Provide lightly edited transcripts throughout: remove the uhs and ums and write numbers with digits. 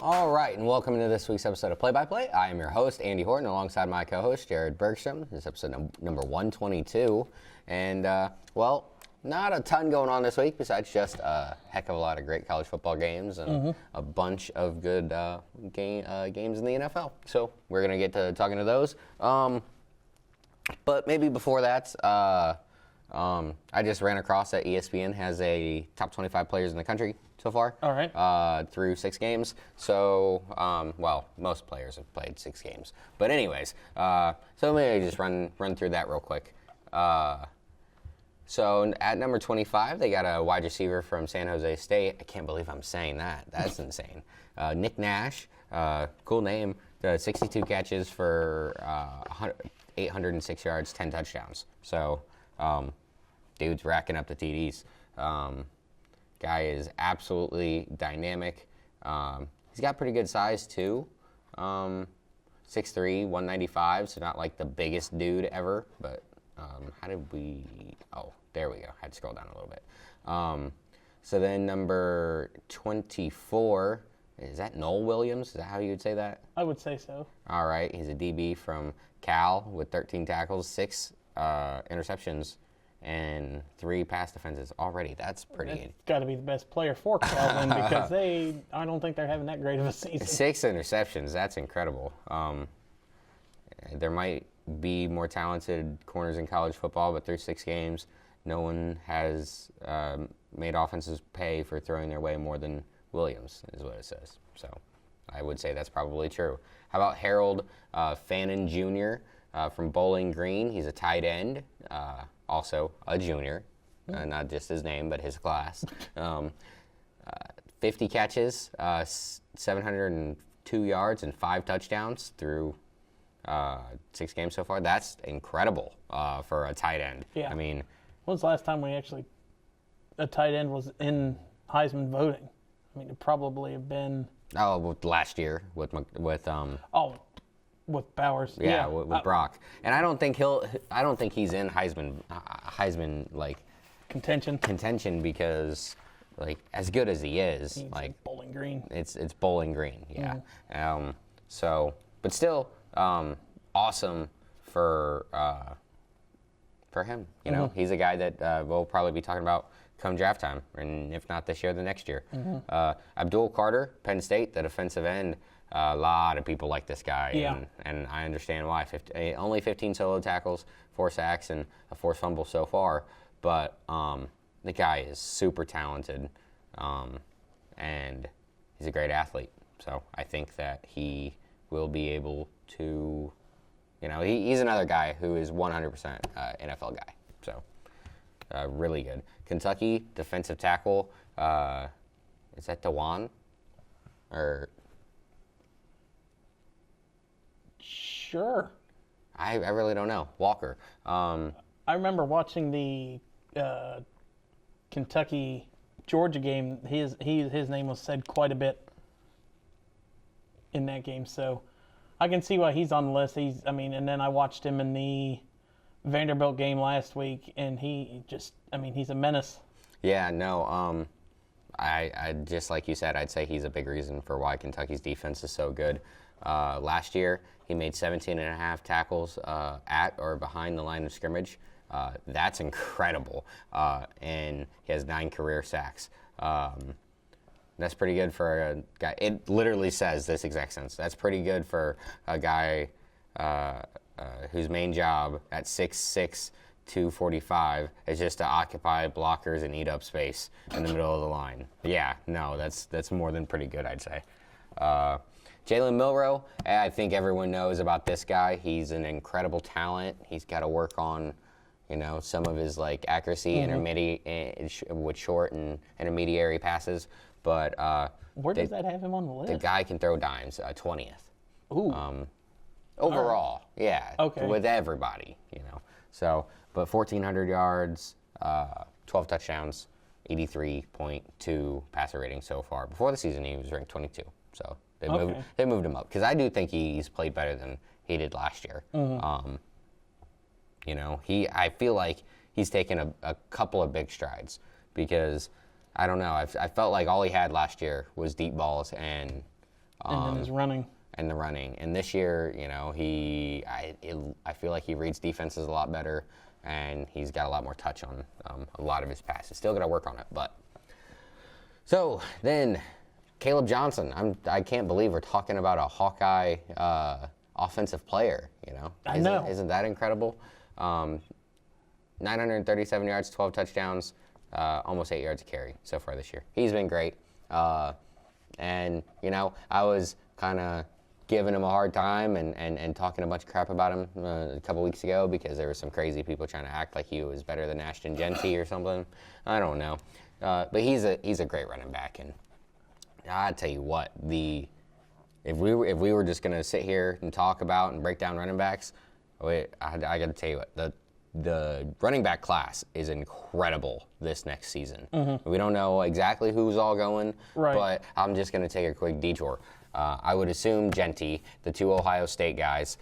All right, and welcome to this week's episode of Play by Play. I am your host, Andy Horton, alongside my co-host, Jared Bergstrom. This is episode number 122. And, well, not a ton going on this week besides just a heck of a lot of great college football games and a bunch of good games in the NFL. So we're going to get to talking to those. But maybe before that, I just ran across that ESPN has a top 25 players in the country so far. All right. Through 6 games. So, well, most players have played 6 games. But anyways, so maybe just run through that real quick. So at number 25, they got a wide receiver from San Jose State. I can't believe I'm saying that. That's insane. Nick Nash, cool name. 62 catches for 806 yards, 10 touchdowns. So, dude's racking up the TDs. Guy is absolutely dynamic. He's got pretty good size, too. 6'3", 195, so not like the biggest dude ever. But how did we... Oh, there we go. I had to scroll down a little bit. So then number 24, is that Noel Williams? Is that how you would say that? I would say so. All right. He's a DB from Cal with 13 tackles, 6 interceptions, and 3 pass defenses already. That's pretty good. Got to be the best player for Calvin because I don't think they're having that great of a season. 6 interceptions. That's incredible. There might be more talented corners in college football, but through 6 games, no one has made offenses pay for throwing their way more than Williams, is what it says. So I would say that's probably true. How about Harold Fannin Jr. From Bowling Green? He's a tight end. Also a junior, not just his name, but his class. 50 catches, 702 yards, and 5 touchdowns through 6 games so far. That's incredible for a tight end. Yeah. I mean, when's the last time a tight end was in Heisman voting? I mean, it probably have been. Oh, last year with with Bowers. Yeah, with Brock. And I don't think he's in Heisman like contention because like as good as he is, he's like Bowling Green. It's Bowling Green, yeah. So, but still, awesome for him. You know, he's a guy that we'll probably be talking about come draft time, and if not this year, the next year. Abdul Carter, Penn State, the defensive end. A lot of people like this guy, and I understand why. Only 15 solo tackles, 4 sacks, and a forced fumble so far. But the guy is super talented, and he's a great athlete. So I think that he will be able to, he's another guy who is 100% NFL guy. So really good. Kentucky defensive tackle. Is that Dewan? Or sure. I really don't know. Walker. I remember watching the Kentucky-Georgia game. His name was said quite a bit in that game, so I can see why he's on the list. And then I watched him in the Vanderbilt game last week, and he's a menace. Yeah, no. I just like you said, I'd say he's a big reason for why Kentucky's defense is so good. Last year, he made 17.5 tackles at or behind the line of scrimmage. That's incredible. And he has 9 career sacks. That's pretty good for a guy. It literally says this exact sentence. That's pretty good for a guy whose main job at 6'6", 245 is just to occupy blockers and eat up space in the middle of the line. Yeah, no, that's more than pretty good, I'd say. Jalen Milroe, I think everyone knows about this guy. He's an incredible talent. He's got to work on, some of his like accuracy, with short and intermediary passes. But where does that have him on the list? The guy can throw dimes, 20th. Ooh. Overall, yeah. Okay. With everybody, So, but 1,400 yards, 12 touchdowns, 83.2 passer rating so far. Before the season, he was ranked 22. So they moved him up because I do think he's played better than he did last year. I feel like he's taken a couple of big strides because I don't know. I felt like all he had last year was deep balls and And then his running. And the running. And this year, you know, I feel like he reads defenses a lot better, and he's got a lot more touch on a lot of his passes. Still got to work on it, but. So then, Caleb Johnson. I can't believe we're talking about a Hawkeye offensive player. You know, I know. Isn't that incredible? 937 yards, 12 touchdowns, almost 8 yards a carry so far this year. He's been great. And, you know, I was kind of giving him a hard time and talking a bunch of crap about him a couple weeks ago because there were some crazy people trying to act like he was better than Ashton Genty or something. I don't know. But he's a great running back. And I tell you what, if we were just going to sit here and talk about and break down running backs, I got to tell you what, the running back class is incredible this next season. Mm-hmm. We don't know exactly who's all going, but I'm just going to take a quick detour. I would assume Genty, the two Ohio State guys,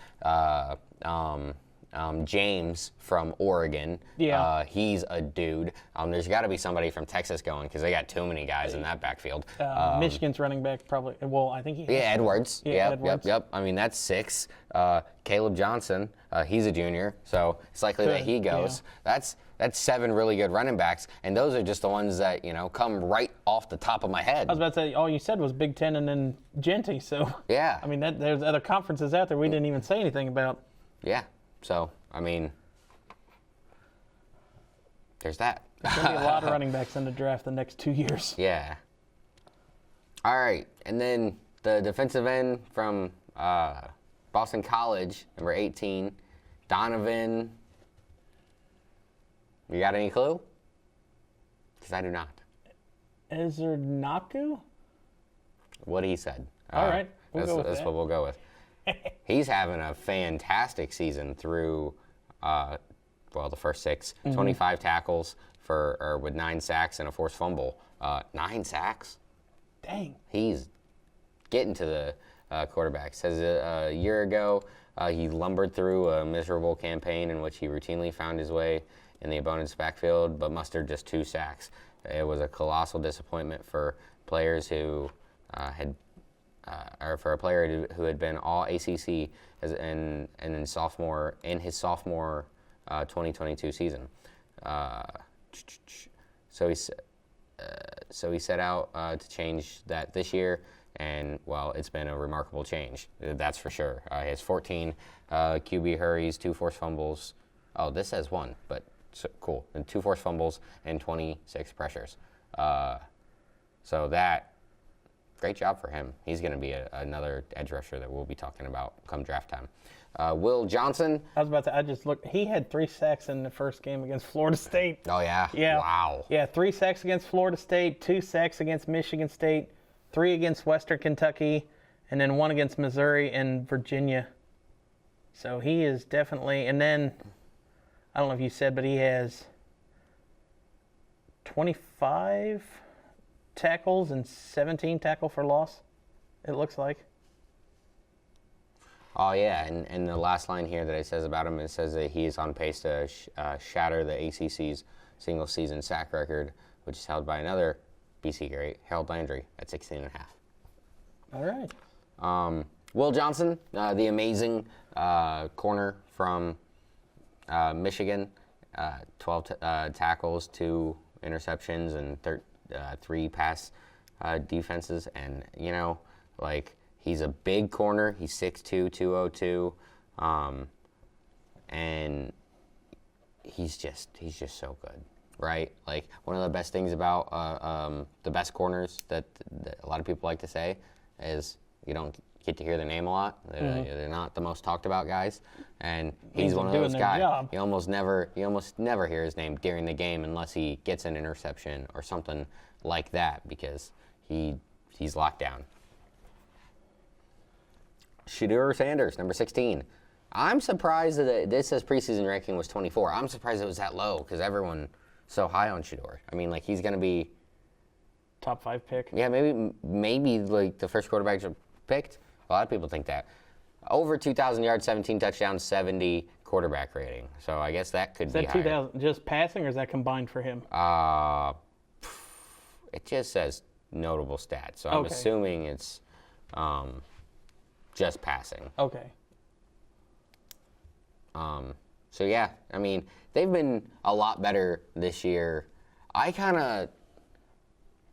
James from Oregon. Yeah. He's a dude. There's got to be somebody from Texas going because they got too many guys in that backfield. Michigan's running back probably. Well, I think he. Yeah, Edwards. Yeah, Edwards. Yep. I mean, that's 6. Caleb Johnson. He's a junior, so it's likely that he goes. Yeah. That's 7 really good running backs, and those are just the ones that, you know, come right off the top of my head. I was about to say, all you said was Big Ten and then Genty, so. Yeah. I mean, there's other conferences out there we didn't even say anything about. Yeah. So, I mean, there's that. There's going to be a lot of running backs in the draft the next 2 years. Yeah. All right, and then the defensive end from Boston College, number 18, Donovan. You got any clue? Because I do not. Ezernaku? What he said. All right. That's what we'll go with. He's having a fantastic season through, the first 6. 25 tackles with 9 sacks and a forced fumble. 9 sacks? Dang. He's getting to the quarterback. Says a year ago, he lumbered through a miserable campaign in which he routinely found his way in the opponent's backfield, but mustered just 2 sacks. It was a colossal disappointment for players who or for a player who had been all ACC in his sophomore 2022 season. So he set out to change that this year, and well, it's been a remarkable change. That's for sure. He has 14 QB hurries, 2 forced fumbles. Oh, this says 1, but cool. And 2 forced fumbles and 26 pressures. So that. Great job for him. He's going to be another edge rusher that we'll be talking about come draft time. Will Johnson. I just looked. He had 3 sacks in the first game against Florida State. Oh, yeah? Yeah. Wow. Yeah, 3 sacks against Florida State, 2 sacks against Michigan State, 3 against Western Kentucky, and then 1 against Missouri and Virginia. So he is definitely, and then, I don't know if you said, but he has 25 tackles and 17 tackle for loss, it looks like. Oh, yeah, and the last line here that it says about him, it says that he is on pace to shatter the ACC's single-season sack record, which is held by another BC great, Harold Landry, at 16.5. All right. Will Johnson, the amazing corner from Michigan, 12 tackles, 2 interceptions, and 3 pass defenses. And, you know, like, he's a big corner. He's 6'2", 202. And he's just so good, right? Like, one of the best things about the best corners that a lot of people like to say is you don't get to hear their name a lot. They're not the most talked about guys, and he's one of those guys. You almost never hear his name during the game unless he gets an interception or something like that because he's locked down. Shedeur Sanders, number 16. I'm surprised that this says preseason ranking was 24. I'm surprised it was that low because everyone's so high on Shedeur. I mean, like, he's going to be top 5 pick. Yeah, maybe like the first quarterback picked. A lot of people think that. Over 2,000 yards, 17 touchdowns, 70 quarterback rating. So I guess that could be higher. Is that 2,000 just passing, or is that combined for him? It just says notable stats. So I'm assuming it's just passing. Okay. So yeah, I mean, they've been a lot better this year. Than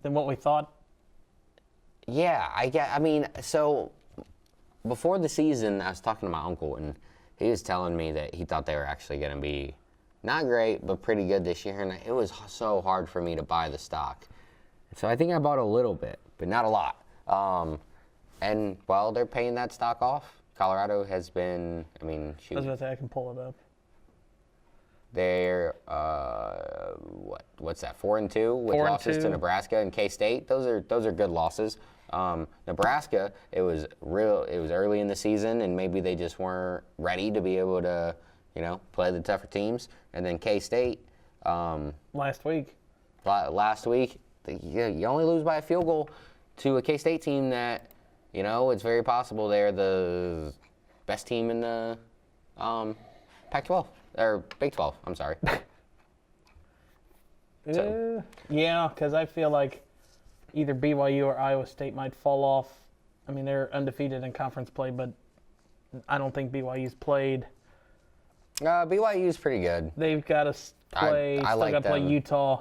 what we thought. Yeah, I mean, so before the season, I was talking to my uncle, and he was telling me that he thought they were actually going to be not great, but pretty good this year, and it was so hard for me to buy the stock. So I think I bought a little bit, but not a lot. And while they're paying that stock off, Colorado has been, I mean, shoot. I was about to say, I can pull it up. They're what's that? 4-2 with losses to Nebraska and K-State. Those are good losses. Nebraska, it was early in the season, and maybe they just weren't ready to be able to, play the tougher teams. And then K-State. Last week. You only lose by a field goal to a K-State team that, it's very possible they're the best team in the Pac-12. Or Big 12, I'm sorry. Yeah, because I feel like either BYU or Iowa State might fall off. I mean, they're undefeated in conference play, but I don't think BYU's played. BYU's pretty good. They've got to play. I like got to play them. Utah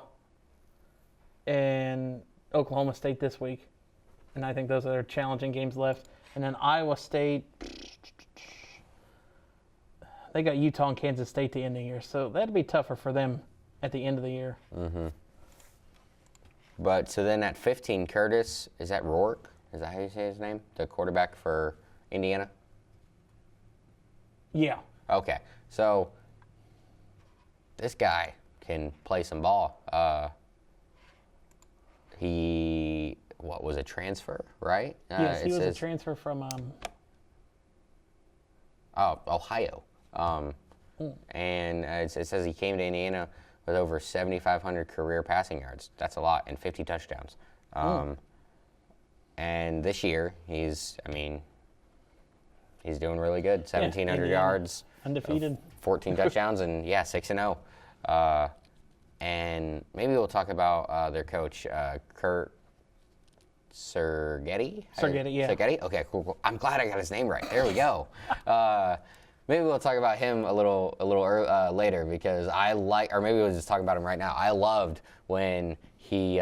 and Oklahoma State this week, and I think those are their challenging games left. And then Iowa State. They got Utah and Kansas State to end the year, so that'd be tougher for them at the end of the year. Mm-hmm. But so then at 15, Curtis, is that Rourke? Is that how you say his name? The quarterback for Indiana? Yeah. Okay, so this guy can play some ball. He was a transfer, right? Yes, he was a transfer from Ohio. And it says he came to Indiana with over 7,500 career passing yards. That's a lot, and 50 touchdowns. And this year, he's doing really good. 1,700 yards, undefeated, 14 touchdowns, and 6-0. And maybe we'll talk about their coach, Kurt Sergetti. Sergetti. Okay, cool. I'm glad I got his name right. There we go. Maybe we'll talk about him a little later, because maybe we'll just talk about him right now. I loved when he,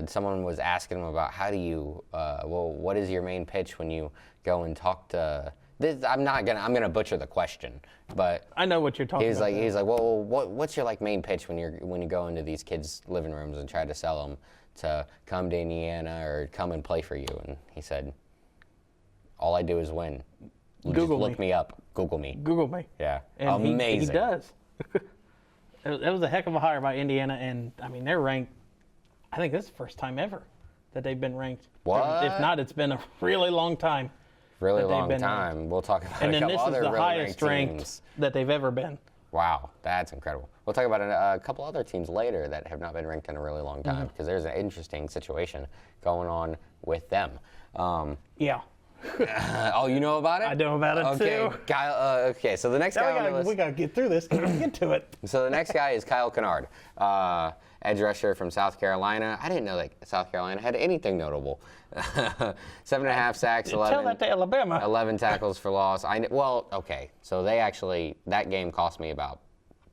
someone was asking him about how do you, what is your main pitch when you go and talk to, this, I'm gonna butcher the question, but I know what you're talking about. He's like, well, what's your main pitch when you go into these kids' living rooms and try to sell them to come to Indiana or come and play for you? And he said, all I do is win. Look me up. Google me. Google me. Yeah. And amazing. He does. That was a heck of a hire by Indiana, and I mean they're ranked. I think this is the first time ever that they've been ranked. What? If not, it's been a really long time. Really long time. We'll talk about and a couple other And then this is the really highest ranked that they've ever been. Wow, that's incredible. We'll talk about a couple other teams later that have not been ranked in a really long time, because there's an interesting situation going on with them. Yeah. Oh, you know about it? I know about it too. Kyle, okay, so the next guy we got to get through this. Get to it. So the next guy is Kyle Kennard, edge rusher from South Carolina. I didn't know that South Carolina had anything notable. 7.5 sacks, 11. Tell that to Alabama. 11 tackles for loss. So they actually, that game cost me about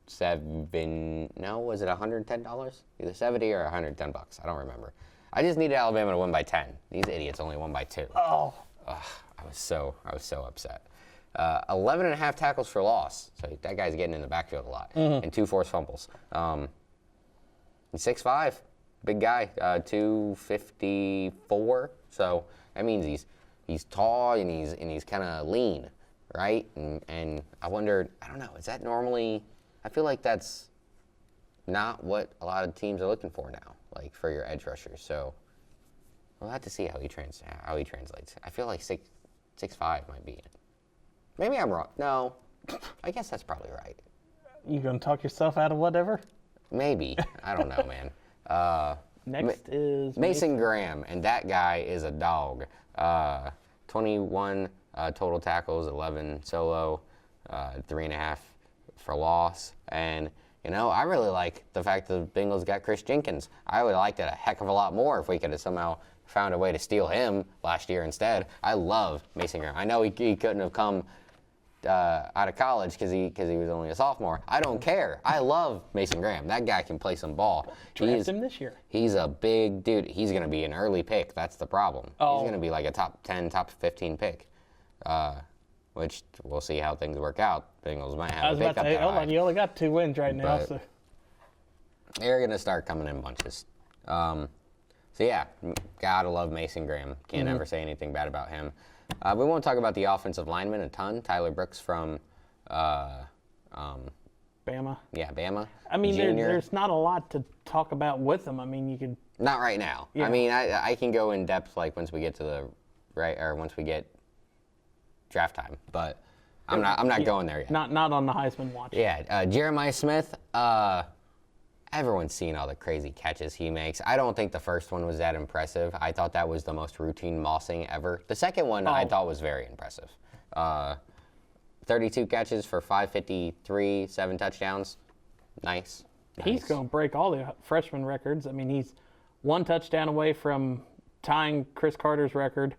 was it $110? Either 70 or $110. I don't remember. I just needed Alabama to win by 10. These idiots only won by 2. Oh. I was so upset. 11.5 tackles for loss. So that guy's getting in the backfield a lot. And 2 forced fumbles. He's 6'5", big guy, 254. So that means he's tall and he's kind of lean, right? And I wondered, I don't know, is that normally? I feel like that's not what a lot of teams are looking for now, like for your edge rushers. So we'll have to see how he translates. I feel like 6'5" might be it. Maybe I'm wrong. No, I guess that's probably right. You gonna talk yourself out of whatever? Maybe. I don't know, man. Next is Mason Graham, and that guy is a dog. 21 total tackles, 11 solo, 3.5 for loss. And, I really like the fact that the Bengals got Chris Jenkins. I would have liked it a heck of a lot more if we could have somehow found a way to steal him last year instead. I love Mason Graham. I know he couldn't have come out of college because he was only a sophomore. I don't care. I love Mason Graham. That guy can play some ball. Draft him this year. He's a big dude. He's going to be an early pick. That's the problem. Oh. He's going to be like a top 10, top 15 pick, which we'll see how things work out. Bengals might have a pick up there. Hold on, you only got 2 wins right now. But So. they're going to start coming in bunches. So, yeah, gotta love Mason Graham. Can't ever say anything bad about him. We won't talk about the offensive linemen a ton. Tyler Brooks from Bama. Yeah, Bama. I mean, Junior. there's not a lot to talk about with them. I mean, you could. Not right now. Yeah. I mean, I can go in depth like once we get to once we get draft time. But I'm not going there yet. Not on the Heisman watch. Yeah, Jeremiah Smith. Everyone's seen all the crazy catches he makes. I don't think the first one was that impressive. I thought that was the most routine mossing ever. The second one I thought was very impressive. 32 catches for 553, 7 touchdowns. Nice. He's going to break all the freshman records. I mean, he's 1 touchdown away from tying Chris Carter's record.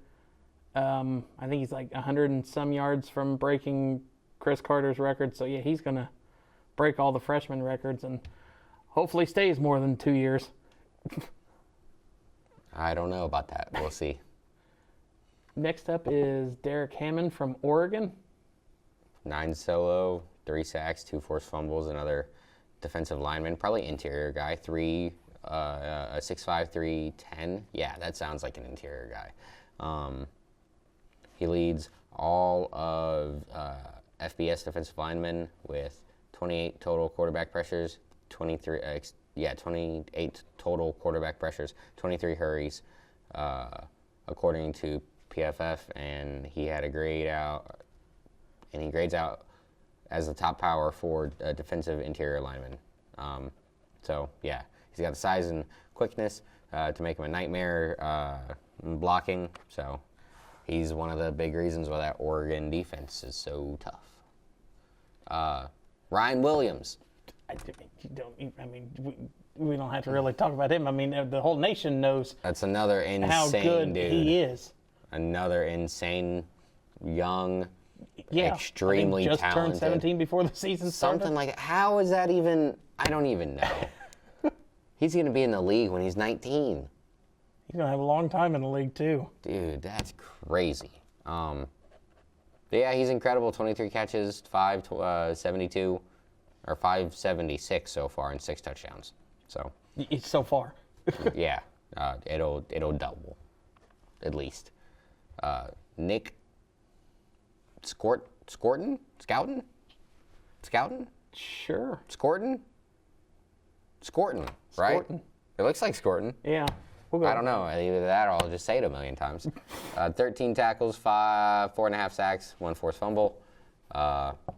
I think he's like 100 and some yards from breaking Chris Carter's record. So, yeah, he's going to break all the freshman records and hopefully stays more than 2 years. I don't know about that. We'll see. Next up is Derek Hammond from Oregon. 9 solo, 3 sacks, 2 forced fumbles, another defensive lineman, probably interior guy, 6'5", 310. Yeah, that sounds like an interior guy. He leads all of FBS defensive linemen with 28 total quarterback pressures, 28 total quarterback pressures, 23 hurries, according to PFF, and he had a grade out, and he grades out as the top power for a defensive interior lineman. So, yeah, he's got the size and quickness to make him a nightmare blocking. So, he's one of the big reasons why that Oregon defense is so tough. Ryan Williams. We don't have to really talk about him. I mean, the whole nation knows That's another insane how good dude. he is. Another insane, young, Yeah, extremely just talented. turned 17 before the season started. Something like, how is that even? I don't even know. He's going to be in the league when he's 19. He's gonna have a long time in the league too. Dude, that's crazy. Yeah, he's incredible. 23 catches, 572, or 576 so far, and 6 touchdowns. So. It's so far. Yeah, it'll double, at least. Nick Scouton, Sure. Scorton, right? Scorton. It looks like Scorton. Yeah. We'll go. I don't know. Either that or I'll just say it a million times. 13 tackles, 4.5 sacks, 1 forced fumble.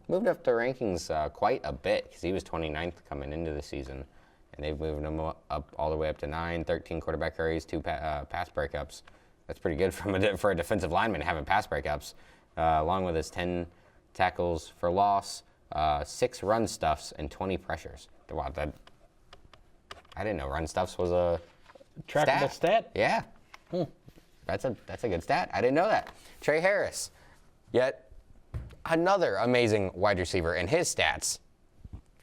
Moved up the rankings quite a bit because he was 29th coming into the season. And they've moved him up all the way up to 9, 13 quarterback hurries, 2 pass breakups. That's pretty good for a defensive lineman having pass breakups, along with his 10 tackles for loss, 6 run stuffs, and 20 pressures. Wow, I didn't know run stuffs was a trackable stat. Yeah, that's a good stat. I didn't know that. Trey Harris, yet another amazing wide receiver, and his stats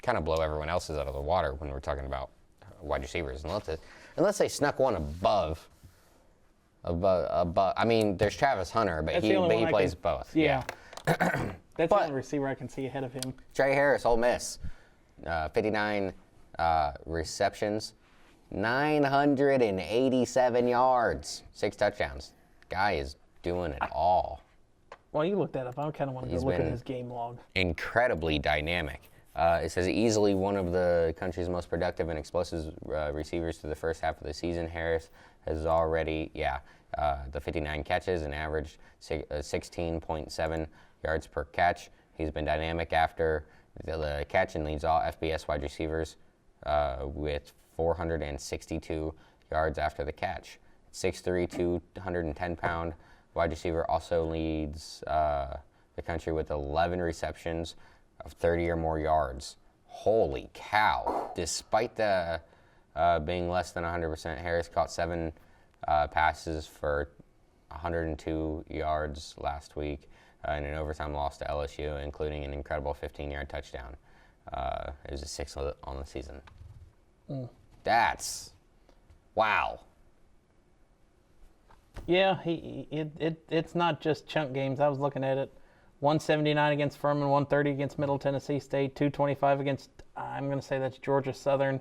kind of blow everyone else's out of the water when we're talking about wide receivers, unless they snuck one above. I mean, there's Travis Hunter, but he plays both. Yeah. That's the only receiver I can see ahead of him. Trey Harris, Ole Miss, 59 receptions, 987 yards, 6 touchdowns. Guy is doing it all. Well, you looked that up. I kind of want to go look at his game log. Incredibly dynamic. It says easily one of the country's most productive and explosive receivers through the first half of the season. Harris has already, the 59 catches and averaged 16.7 yards per catch. He's been dynamic after the catch and leads all FBS wide receivers with 462 yards after the catch. 6'3", 210-pound wide receiver also leads the country with 11 receptions of 30 or more yards. Holy cow. Despite the being less than 100%, Harris caught 7 passes for 102 yards last week in an overtime loss to LSU, including an incredible 15-yard touchdown. It was a 6th on the season. That's wow. Yeah, it's not just chunk games. I was looking at it. 179 against Furman, 130 against Middle Tennessee State, 225 against, I'm going to say that's Georgia Southern,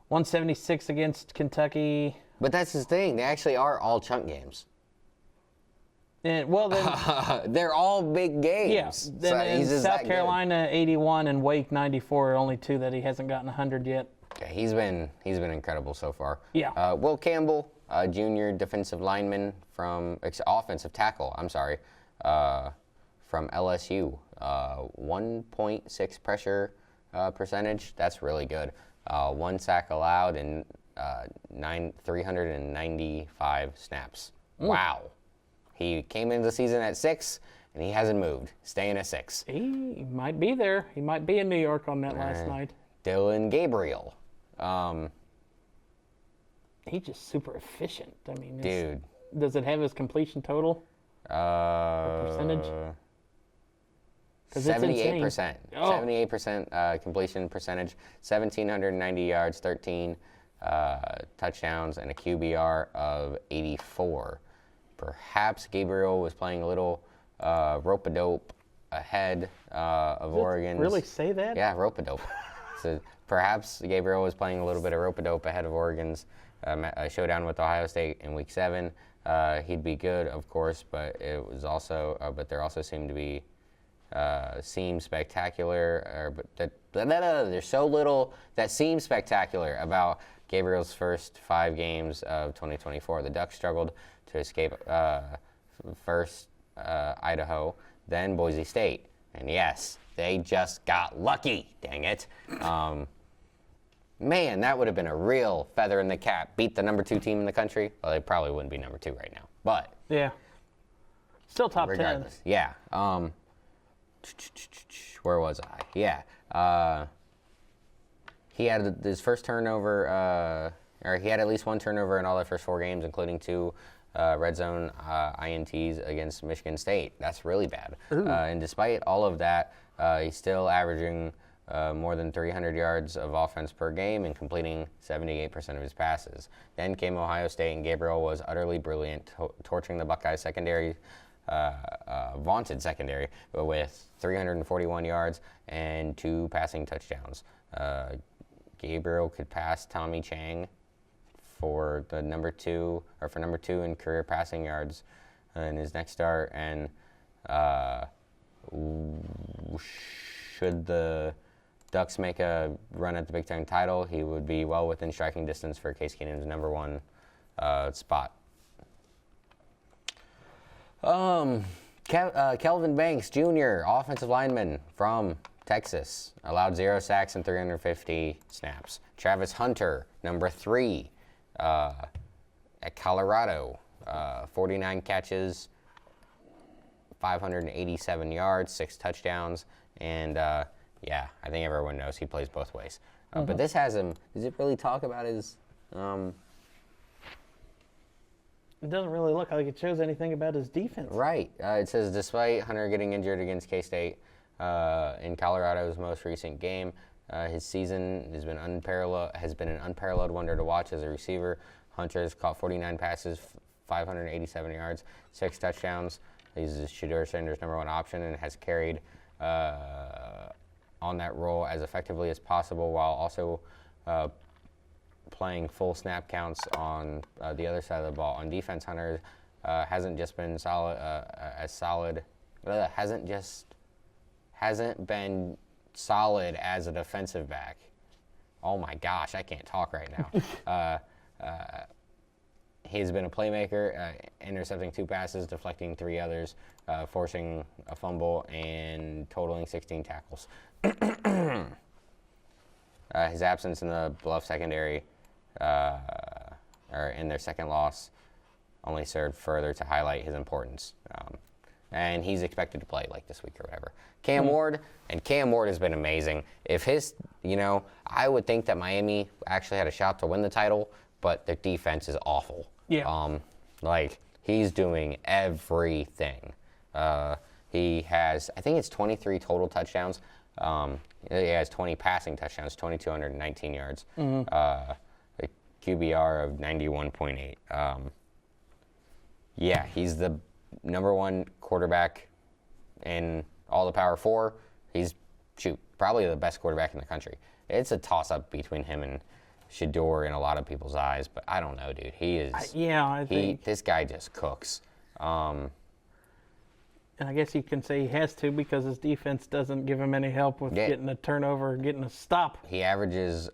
176 against Kentucky. But that's his thing. They actually are all chunk games. And, well, then, they're all big games. Yeah. Then he's just South that Carolina 81 and Wake 94 are only two that he hasn't gotten 100 yet. good. Yeah, he's been incredible so far. Yeah. Will Campbell, junior defensive lineman offensive tackle. I'm sorry, from LSU. 1.6 pressure percentage. That's really good. 1 sack allowed and 395 snaps. Wow. He came into the season at 6, and he hasn't moved, staying at 6. He might be there. He might be in New York on that last night. Dylan Gabriel. He's just super efficient. I mean, Dude. Does it have his completion total? Percentage? 'Cause it's 78%. insane. Oh. 78% completion percentage, 1,790 yards, 13 touchdowns, and a QBR of 84. Perhaps Gabriel was playing a little rope-a-dope ahead of Oregon's. Really say that? Yeah, rope-a-dope. So perhaps Gabriel was playing a little bit of rope-a-dope ahead of Oregon's showdown with Ohio State in Week 7. He'd be good, of course, but it was also, but there also seemed to be seemed spectacular, there's so little that seems spectacular about Gabriel's first 5 games of 2024. The Ducks struggled to escape first Idaho, then Boise State, and yes, they just got lucky. Dang it! Man, that would have been a real feather in the cap. Beat the number 2 team in the country. Well, they probably wouldn't be number 2 right now, but Yeah. Still top 10. regardless, yeah. Where was I? Yeah. He had his first turnover, or he had at least 1 turnover in all their first 4 games, including 2 red zone INTs against Michigan State. That's really bad. And despite all of that, he's still averaging more than 300 yards of offense per game and completing 78% of his passes. Then came Ohio State, and Gabriel was utterly brilliant, torching the Buckeyes secondary. Vaunted secondary, but with 341 yards and 2 passing touchdowns. Gabriel could pass Tommy Chang for number 2 in career passing yards in his next start. And should the Ducks make a run at the Big Ten title, he would be well within striking distance for Case Keenum's number 1 spot. Kelvin Banks Jr., offensive lineman from Texas, allowed 0 sacks and 350 snaps. Travis Hunter, number 3, at Colorado, 49 catches, 587 yards, 6 touchdowns, and yeah, I think everyone knows he plays both ways. But this has him. Does it really talk about his? It doesn't really look like it shows anything about his defense. Right. It says, despite Hunter getting injured against K-State in Colorado's most recent game, his season has been an unparalleled wonder to watch as a receiver. Hunter has caught 49 passes, 587 yards, 6 touchdowns. He's Shedeur Sanders' number 1 option and has carried on that role as effectively as possible while also playing full snap counts on the other side of the ball. On defense, Hunter hasn't just been hasn't been solid as a defensive back. Oh my gosh, I can't talk right now. He's been a playmaker, intercepting 2 passes, deflecting 3 others, forcing a fumble, and totaling 16 tackles. His absence in the Bluff secondary, or in their second loss, only served further to highlight his importance. And he's expected to play like this week or whatever. Cam Ward has been amazing. If his, I would think that Miami actually had a shot to win the title, but their defense is awful. Yeah. Like, he's doing everything. He has, I think it's 23 total touchdowns. He has 20 passing touchdowns, 2,219 yards. A QBR of 91.8. Yeah, he's the number one quarterback in all the Power Four. He's, probably the best quarterback in the country. It's a toss-up between him and Shador in a lot of people's eyes, but I don't know, dude. He is. I think. This guy just cooks. And I guess you can say he has to because his defense doesn't give him any help with getting a turnover, getting a stop. He averages.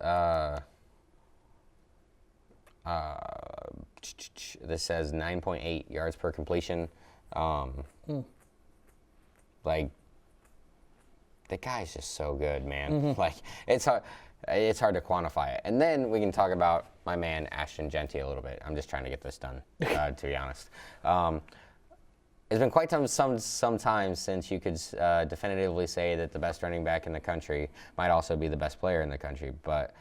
This says 9.8 yards per completion. Like, the guy's just so good, man. Like, it's hard to quantify it. And then we can talk about my man Ashton Genty a little bit. I'm just trying to get this done, to be honest. It's been quite some time since you could definitively say that the best running back in the country might also be the best player in the country. But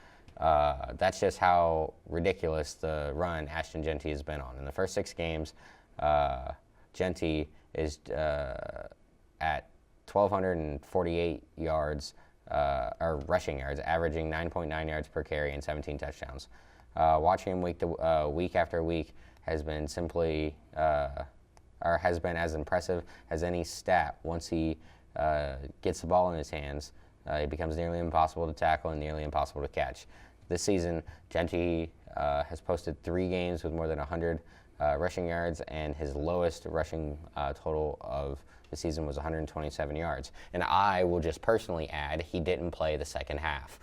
that's just how ridiculous the run Ashton Genty has been on. In the first 6 games, Genty is at 1,248 yards, or rushing yards, averaging 9.9 yards per carry and 17 touchdowns. Watching him week after week has been has been as impressive as any stat. Once he gets the ball in his hands, it becomes nearly impossible to tackle and nearly impossible to catch. This season, Genty has posted 3 games with more than 100 rushing yards, and his lowest rushing total of the season was 127 yards. And I will just personally add, he didn't play the second half.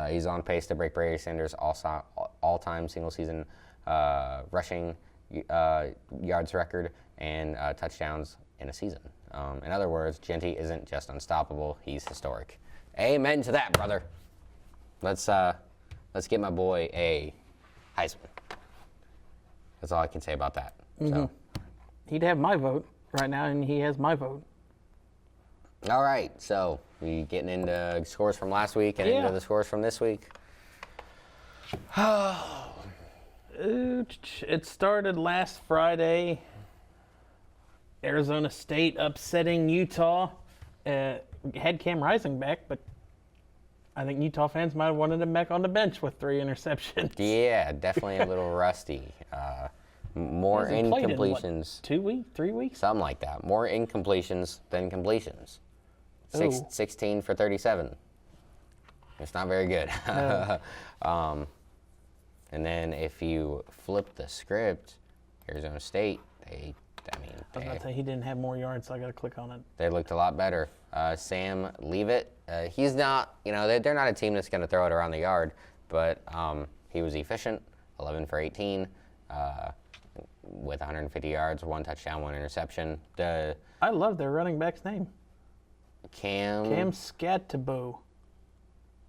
He's on pace to break Brady Sanders' all-time single-season rushing yards record and touchdowns in a season. In other words, Genty isn't just unstoppable; he's historic. Amen to that, brother. Let's get my boy a Heisman. That's all I can say about that. So, he'd have my vote right now, and he has my vote. All right, so we getting into scores from last week and into the scores from this week. It started last Friday. Arizona State upsetting Utah. Had Cam Rising back, but I think Utah fans might have wanted him back on the bench with 3 interceptions. Yeah, definitely a little rusty. More incompletions. 2 weeks, 3 weeks? Something like that. More incompletions than completions. 16 for 37. It's not very good. And then if you flip the script, Arizona State, I was about to say he didn't have more yards, so I got to click on it. They looked a lot better. Sam Leavitt, he's not, they're not a team that's going to throw it around the yard, but he was efficient, 11 for 18, with 150 yards, 1 touchdown, 1 interception. I love their running back's name. Cam Scatabo.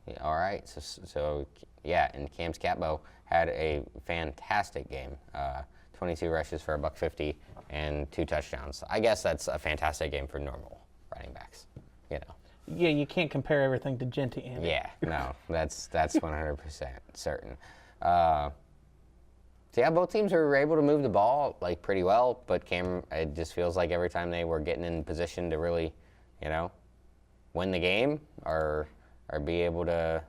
Yeah, all right, so yeah, and Cam Scatbo had a fantastic game. 22 rushes for $150 and 2 touchdowns. I guess that's a fantastic game for normal running backs. Yeah, you can't compare everything to Genty, Andy. Yeah, no, that's 100% certain. So yeah, both teams were able to move the ball pretty well, but it just feels like every time they were getting in position to really, win the game or be able to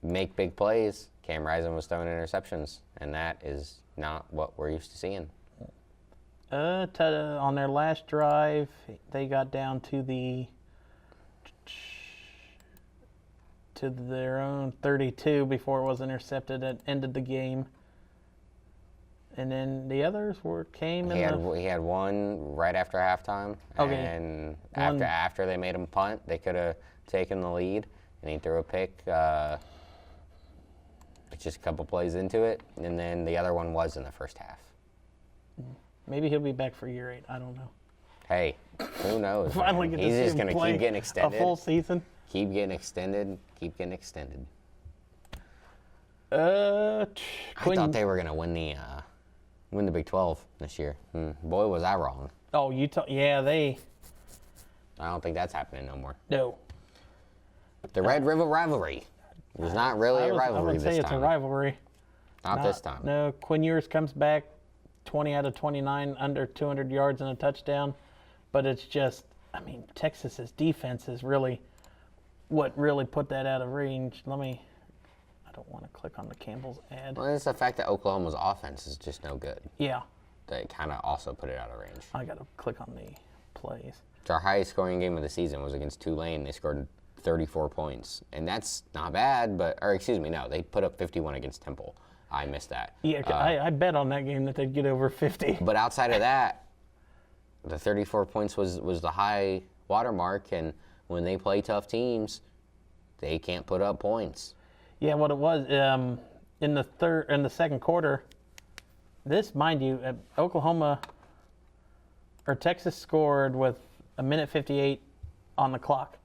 make big plays, Cam Rising was throwing interceptions, and that is not what we're used to seeing. On their last drive, they got down to their own 32 before it was intercepted. It ended the game. And then the others came in. He had one right after halftime, and after they made him punt, they could have taken the lead, and he threw a pick just a couple plays into it, and then the other one was in the first half. Maybe he'll be back for year 8. I don't know. Hey, who knows? Finally get to He's see just him going to play keep getting extended. A full season. Keep getting extended. Keep getting extended. I thought they were going to win the Big 12 this year. Boy, was I wrong. Oh, Utah. Yeah, I don't think that's happening no more. No. The Red River Rivalry. It was not really a rivalry I would this say it's time. a rivalry. Not this time. No, Quinn Ewers comes back 20 out of 29, under 200 yards and a touchdown. But it's just, I mean, Texas's defense is really what really put that out of range. I don't want to click on the Campbell's ad. Well, it's the fact that Oklahoma's offense is just no good. Yeah. That kind of also put it out of range. I got to click on the plays. So our highest scoring game of the season was against Tulane. They scored 34 points. And that's not bad, they put up 51 against Temple. I missed that. Yeah, I bet on that game that they'd get over 50. But outside of that, the 34 points was the high watermark, and when they play tough teams, they can't put up points. Yeah, what it was in the second quarter. This, mind you, Texas scored with 1:58 on the clock.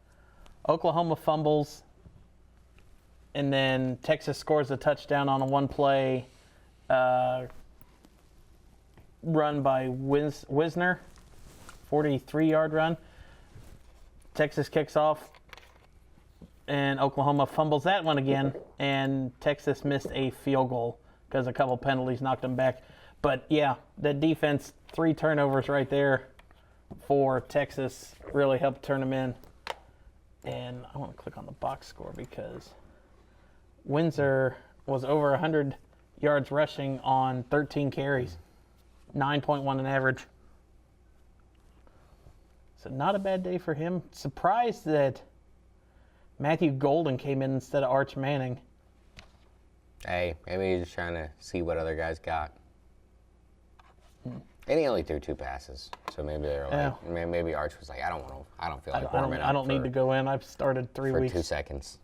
Oklahoma fumbles, and then Texas scores a touchdown on a one-play run by Wisner, 43-yard run. Texas kicks off, and Oklahoma fumbles that one again, and Texas missed a field goal because a couple penalties knocked them back. But, yeah, that defense, 3 turnovers right there for Texas really helped turn them in. And I want to click on the box score because Windsor was over 100 yards rushing on 13 carries, 9.1 an average. So not a bad day for him. Surprised that Matthew Golden came in instead of Arch Manning. Hey, maybe he's just trying to see what other guys got. And he only threw 2 passes, so maybe they're like, maybe Arch was like, I don't feel like warming up. I don't need to go in. I've started 3 weeks. For 2 seconds.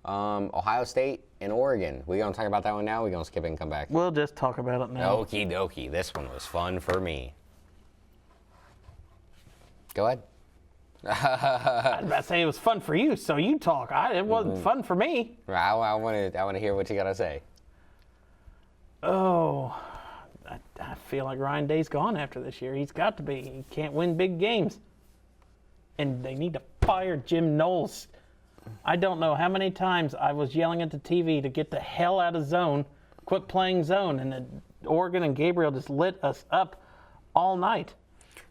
Ohio State and Oregon. We gonna talk about that one now? We gonna skip it and come back? We'll just talk about it now. Okie dokie. This one was fun for me. Go ahead. I was about to say it was fun for you, so you talk. It wasn't fun for me. I want to hear what you gotta say. Oh, I feel like Ryan Day's gone after this year. He's got to be. He can't win big games. And they need to fire Jim Knowles. I don't know how many times I was yelling at the TV to get the hell out of zone, quit playing zone, and then Oregon and Gabriel just lit us up all night.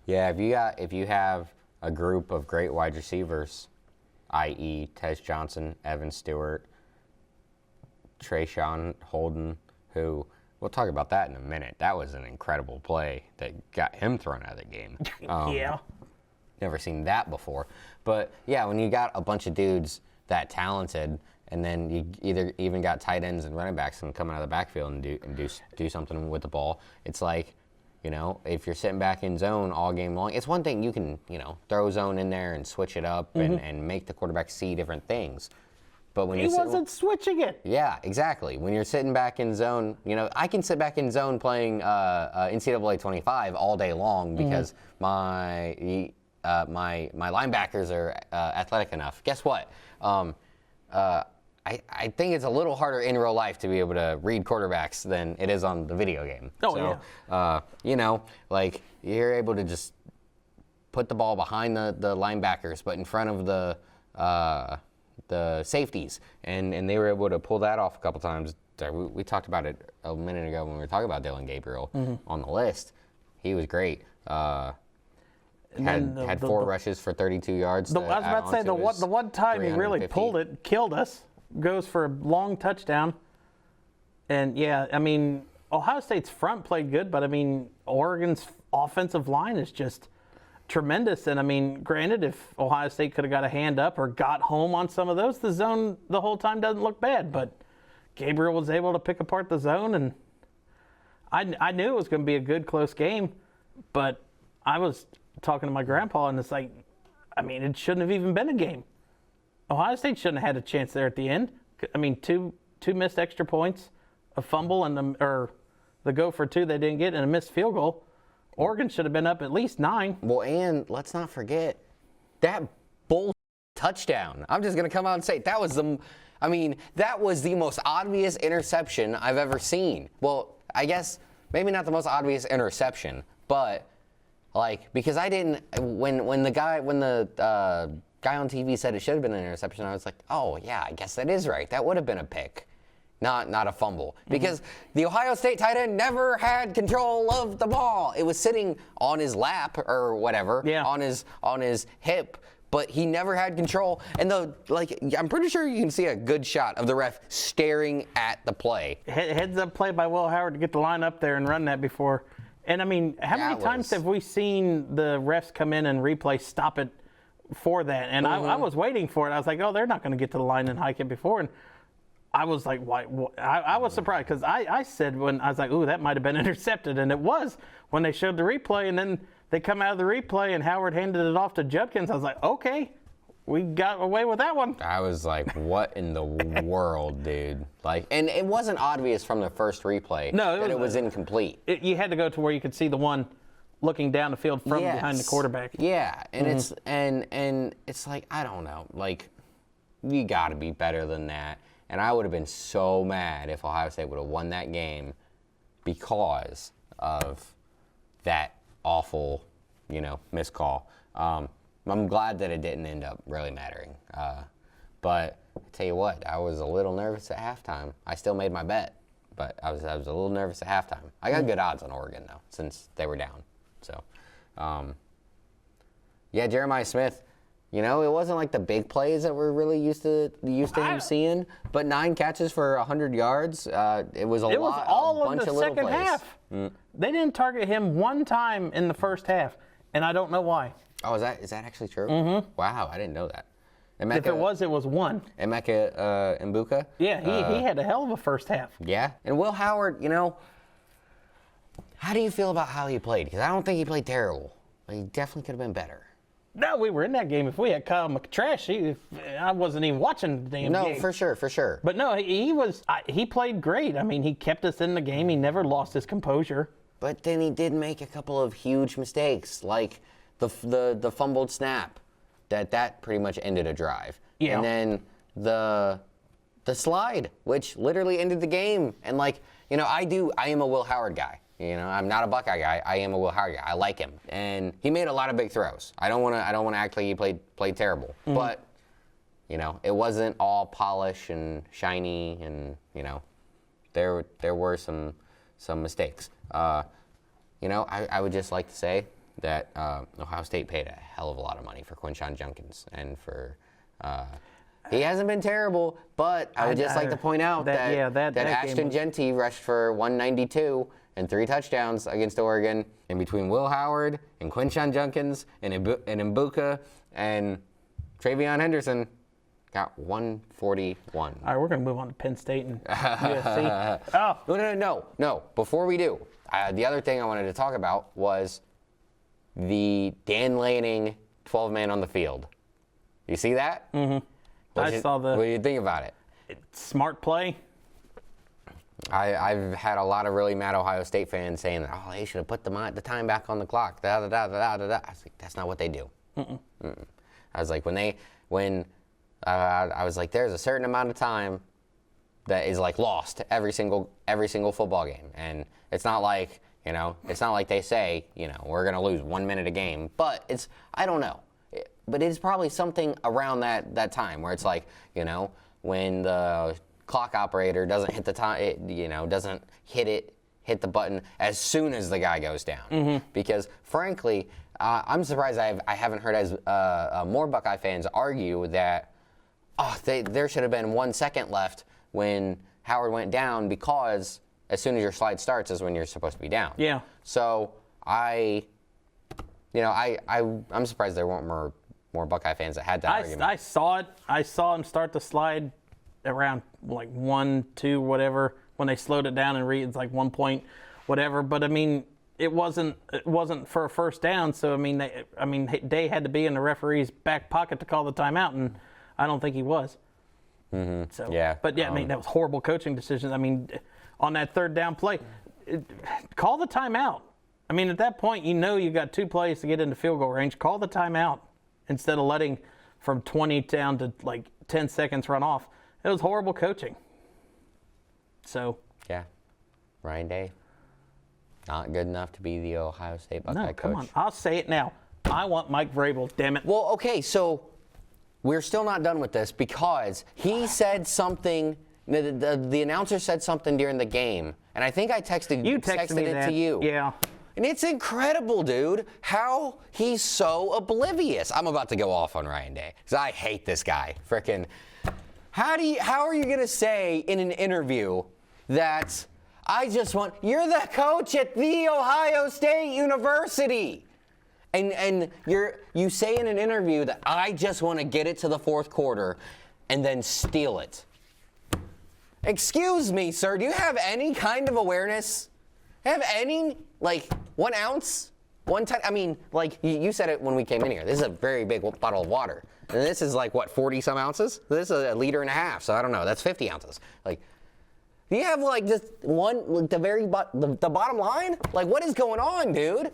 Yeah, if you have a group of great wide receivers, i.e. Tez Johnson, Evan Stewart, Trayshawn Holden, who we'll talk about that in a minute. That was an incredible play that got him thrown out of the game. Yeah. Never seen that before. But yeah, when you got a bunch of dudes that talented, and then you either even got tight ends and running backs and coming out of the backfield and do something with the ball, it's like, if you're sitting back in zone all game long, it's one thing you can, throw zone in there and switch it up and make the quarterback see different things. But when he wasn't switching it. Yeah, exactly. When you're sitting back in zone, I can sit back in zone playing NCAA 25 all day long because my linebackers are athletic enough. Guess what? I think it's a little harder in real life to be able to read quarterbacks than it is on the video game. Oh, yeah. Like you're able to just put the ball behind the linebackers, but in front of the safeties, and they were able to pull that off a couple times. We talked about it a minute ago when we were talking about Dylan Gabriel on the list. He was great. Had 4 rushes for 32 yards. I was about to say the one time he really pulled it, killed us. Goes for a long touchdown. And yeah, I mean, Ohio State's front played good, but I mean, Oregon's offensive line is just tremendous. And I mean, granted, if Ohio State could have got a hand up or got home on some of those, the zone the whole time doesn't look bad. But Gabriel was able to pick apart the zone, and I knew it was going to be a good, close game. But I was talking to my grandpa, and it's like, I mean, it shouldn't have even been a game. Ohio State shouldn't have had a chance there at the end. I mean, two missed extra points, a fumble, and the go for 2 they didn't get, and a missed field goal. Oregon should have been up at least 9. Well, and let's not forget that bull touchdown. I'm just going to come out and say that was the most obvious interception I've ever seen. Well, I guess maybe not the most obvious interception, but because I didn't when the guy on TV said it should have been an interception. I was like, oh yeah, I guess that is right. That would have been a pick, not a fumble, because the Ohio State tight end never had control of the ball. It was sitting on his lap or whatever, on his hip. But he never had control, and I'm pretty sure you can see a good shot of the ref staring at the play. Heads up play by Will Howard to get the line up there and run that before. And I mean, how many times have we seen the refs come in and replay stop it for that? And I was waiting for it. I was like, oh, they're not going to get to the line and hike it before. And I was like, why? I was surprised because I said when I was like, ooh, that might have been intercepted, and it was when they showed the replay, and then they come out of the replay and Howard handed it off to Judkins. I was like, okay, we got away with that one. I was like, what in the world, dude? And it wasn't obvious from the first replay that it was incomplete. You had to go to where you could see the one looking down the field from behind the quarterback. Yeah, and it's and it's like, I don't know, you got to be better than that. And I would have been so mad if Ohio State would have won that game because of that awful, missed call. I'm glad that it didn't end up really mattering. But I tell you what, I was a little nervous at halftime. I still made my bet, but I was a little nervous at halftime. I got good odds on Oregon though, since they were down. So, Jeremiah Smith. It wasn't like the big plays that we're really used to him seeing, but 9 catches for 100 yards. It was a bunch of little plays. Second half. They didn't target him one time in the first half, and I don't know why. Oh, is that actually true? Mm-hmm. Wow, I didn't know that. If it was, it was one. Emeka Mbuka? Yeah, he had a hell of a first half. Yeah, and Will Howard, how do you feel about how he played? Because I don't think he played terrible. He definitely could have been better. No, we were in that game. If we had Kyle McTrash, I wasn't even watching the damn game. No, for sure. But no, he played great. I mean, he kept us in the game. He never lost his composure. But then he did make a couple of huge mistakes, like the fumbled snap. That pretty much ended a drive. Yeah. And then the slide, which literally ended the game. And I am a Will Howard guy. I'm not a Buckeye guy. I am a Will Howard guy. I like him, and he made a lot of big throws. I don't want to act like he played terrible, but it wasn't all polish and shiny, and there were some mistakes. I would just like to say that Ohio State paid a hell of a lot of money for Quinshon Judkins, and for he hasn't been terrible, but I would just like to point out that Ashton Jeanty rushed for 192 and 3 touchdowns against Oregon. And between Will Howard and Quinshon Judkins and Mbuka and Travion Henderson, got 141. All right, we're going to move on to Penn State and USC. Oh. No. Before we do, the other thing I wanted to talk about was the Dan Lanning 12-man on the field. You see that? Mm-hmm. What do you think about it? Smart play. I've had a lot of really mad Ohio State fans saying, oh, they should have put the time back on the clock. I was like, that's not what they do. I was like, I was like, there's a certain amount of time that is lost every single football game, and it's not like they say we're gonna lose 1 minute a game, but I don't know, but it's probably something around that time where it's when the clock operator doesn't hit the time, doesn't hit the button as soon as the guy goes down. Mm-hmm. Because frankly, I'm surprised I haven't heard as more Buckeye fans argue that there should have been 1 second left when Howard went down, because as soon as your slide starts is when you're supposed to be down. Yeah. So I'm surprised there weren't more Buckeye fans that had that argument. I saw it. I saw him start the slide around 1, 2, whatever, when they slowed it down and it's 1 point, whatever. But I mean, it wasn't for a first down. So they had to be in the referee's back pocket to call the timeout, and I don't think he was. Mm-hmm. So yeah. But yeah, that was horrible coaching decisions. On that third down play, call the timeout. At that point, you got 2 plays to get into field goal range. Call the timeout instead of letting from 20 down to 10 seconds run off. It was horrible coaching. So. Yeah. Ryan Day, not good enough to be the Ohio State Buckeye coach. Come on. I'll say it now. I want Mike Vrabel, damn it. Well, okay, so we're still not done with this because he said something. The announcer said something during the game, and I think I texted it to you. Yeah. And it's incredible, dude, how he's so oblivious. I'm about to go off on Ryan Day because I hate this guy. Frickin'. How are you gonna say in an interview that you're the coach at The Ohio State University, and you say in an interview that I just want to get it to the fourth quarter, and then steal it. Excuse me, sir. Do you have any kind of awareness? Have any, 1 ounce? One time? I mean, you said it when we came in here. This is a very big bottle of water. And this is 40 some ounces? This is a liter and a half, so I don't know. That's 50 ounces. Do you have just one, the bottom line? What is going on, dude?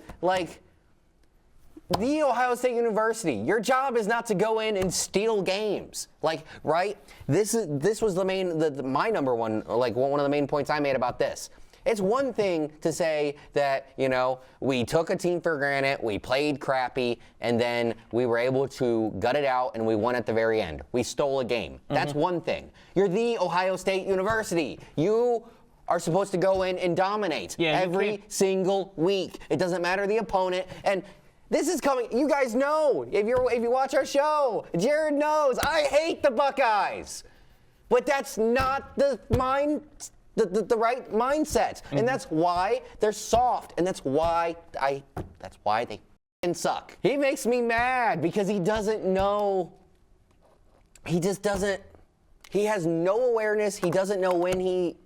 The Ohio State University, your job is not to go in and steal games. Right? This was my number one, one of the main points I made about this. It's one thing to say that, we took a team for granted, we played crappy, and then we were able to gut it out and we won at the very end. We stole a game. Mm-hmm. That's one thing. You're the Ohio State University. You are supposed to go in and dominate every single week. It doesn't matter the opponent. And this is coming. You guys know, if you watch our show, Jared knows, I hate the Buckeyes. But that's not the right mindset. Mm-hmm. And that's why they're soft. And that's why they f***ing suck. He makes me mad because he doesn't know. He just doesn't. He has no awareness. He doesn't know when he,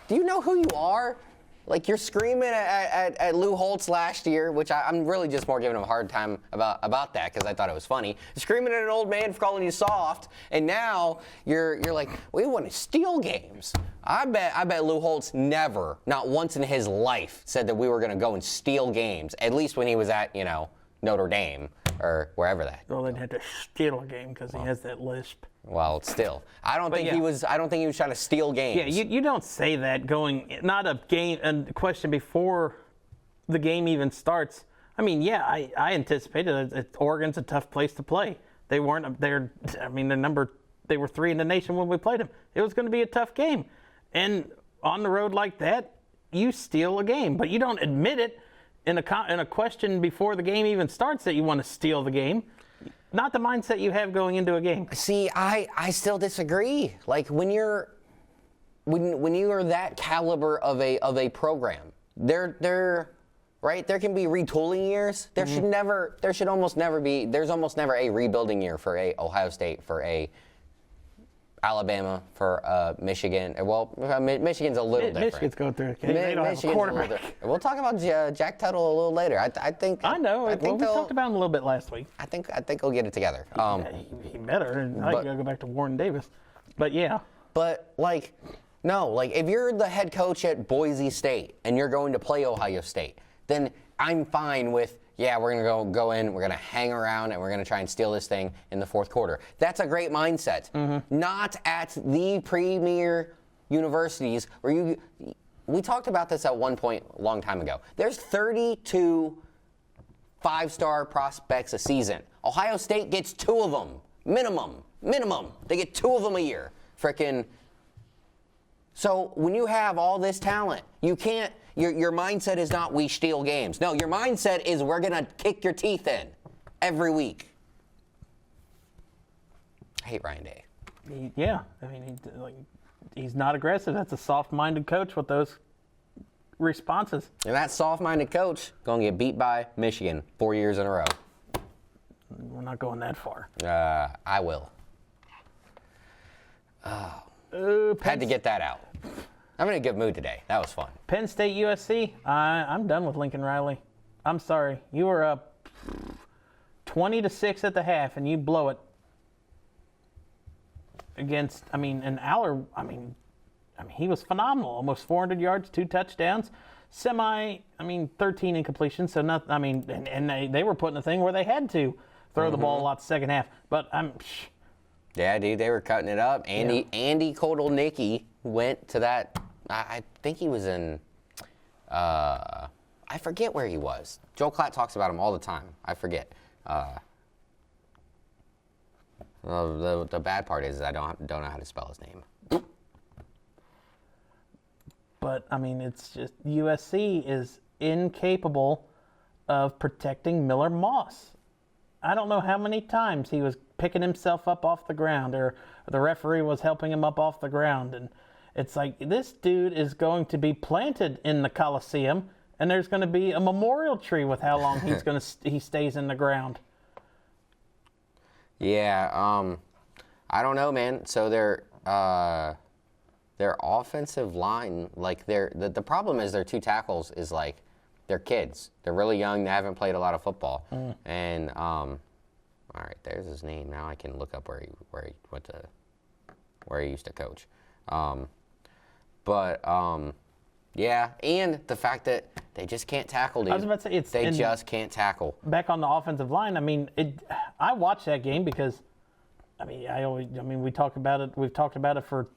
do you know who you are? You're screaming at Lou Holtz last year, which I'm really just more giving him a hard time about that because I thought it was funny. Screaming at an old man for calling you soft, and now you're like, we want to steal games. I bet Lou Holtz never, not once in his life, said that we were going to go and steal games. At least when he was at Notre Dame or wherever that. Well, they'd have to steal a game because he has that lisp. Well, still, I don't think he was trying to steal games. Yeah, you don't say that going not a game and question before the game even starts. I mean, I anticipated that Oregon's a tough place to play. They weren't there. I mean, they were 3 in the nation when we played them. It was going to be a tough game, and on the road like that, you steal a game, but you don't admit it in a question before the game even starts that you want to steal the game. Not the mindset you have going into a game. See, I still disagree. When you are that caliber of a program, there can be retooling years. There's almost never a rebuilding year for a Ohio State, for a Alabama, for Michigan. Well, Michigan's a little different. Michigan's going through it. They don't have a quarterback. We'll talk about Jack Tuttle a little later. I know. We talked about him a little bit last week. I think he'll get it together. He better. I gotta go back to Warren Davis. But yeah. But no, if you're the head coach at Boise State and you're going to play Ohio State, then I'm fine with. Yeah, we're going to go in, we're going to hang around, and we're going to try and steal this thing in the fourth quarter. That's a great mindset. Mm-hmm. Not at the premier universities where we talked about this at one point a long time ago. There's 32 5-star prospects a season. Ohio State gets 2 of them. Minimum. They get 2 of them a year. So when you have all this talent, you can't. Your mindset is not we steal games. No, your mindset is we're going to kick your teeth in every week. I hate Ryan Day. He's not aggressive. That's a soft-minded coach with those responses. And that soft-minded coach going to get beat by Michigan 4 years in a row. We're not going that far. I will. Had to get that out. I'm in a good mood today. That was fun. Penn State, USC. I'm done with Lincoln Riley. I'm sorry. You were up 20-6 at the half, and you blow it against. And Aller. He was phenomenal. Almost 400 yards, 2 touchdowns. 13 incompletions. So not. And they were putting a thing where they had to throw the ball a lot the second half. But Yeah, dude, they were cutting it up. Andy Kotelnicki went to that. I think he was in. I forget where he was. Joel Klatt talks about him all the time. I forget. The bad part is I don't know how to spell his name. But, I mean, it's just USC is incapable of protecting Miller Moss. I don't know how many times he was picking himself up off the ground or the referee was helping him up off the ground. And it's like, this dude is going to be planted in the Coliseum, and there's going to be a memorial tree with how long he stays in the ground. Yeah, I don't know, man. So their offensive line, like the problem is their 2 tackles is like they're kids. They're really young. They haven't played a lot of football. And all right, there's his name. Now I can look up where he used to coach. Yeah, and the fact that they just can't tackle. Dude. I was about to say they just can't tackle. Back on the offensive line, I mean, I watched that game because, I mean, we talk about it. We've talked about it for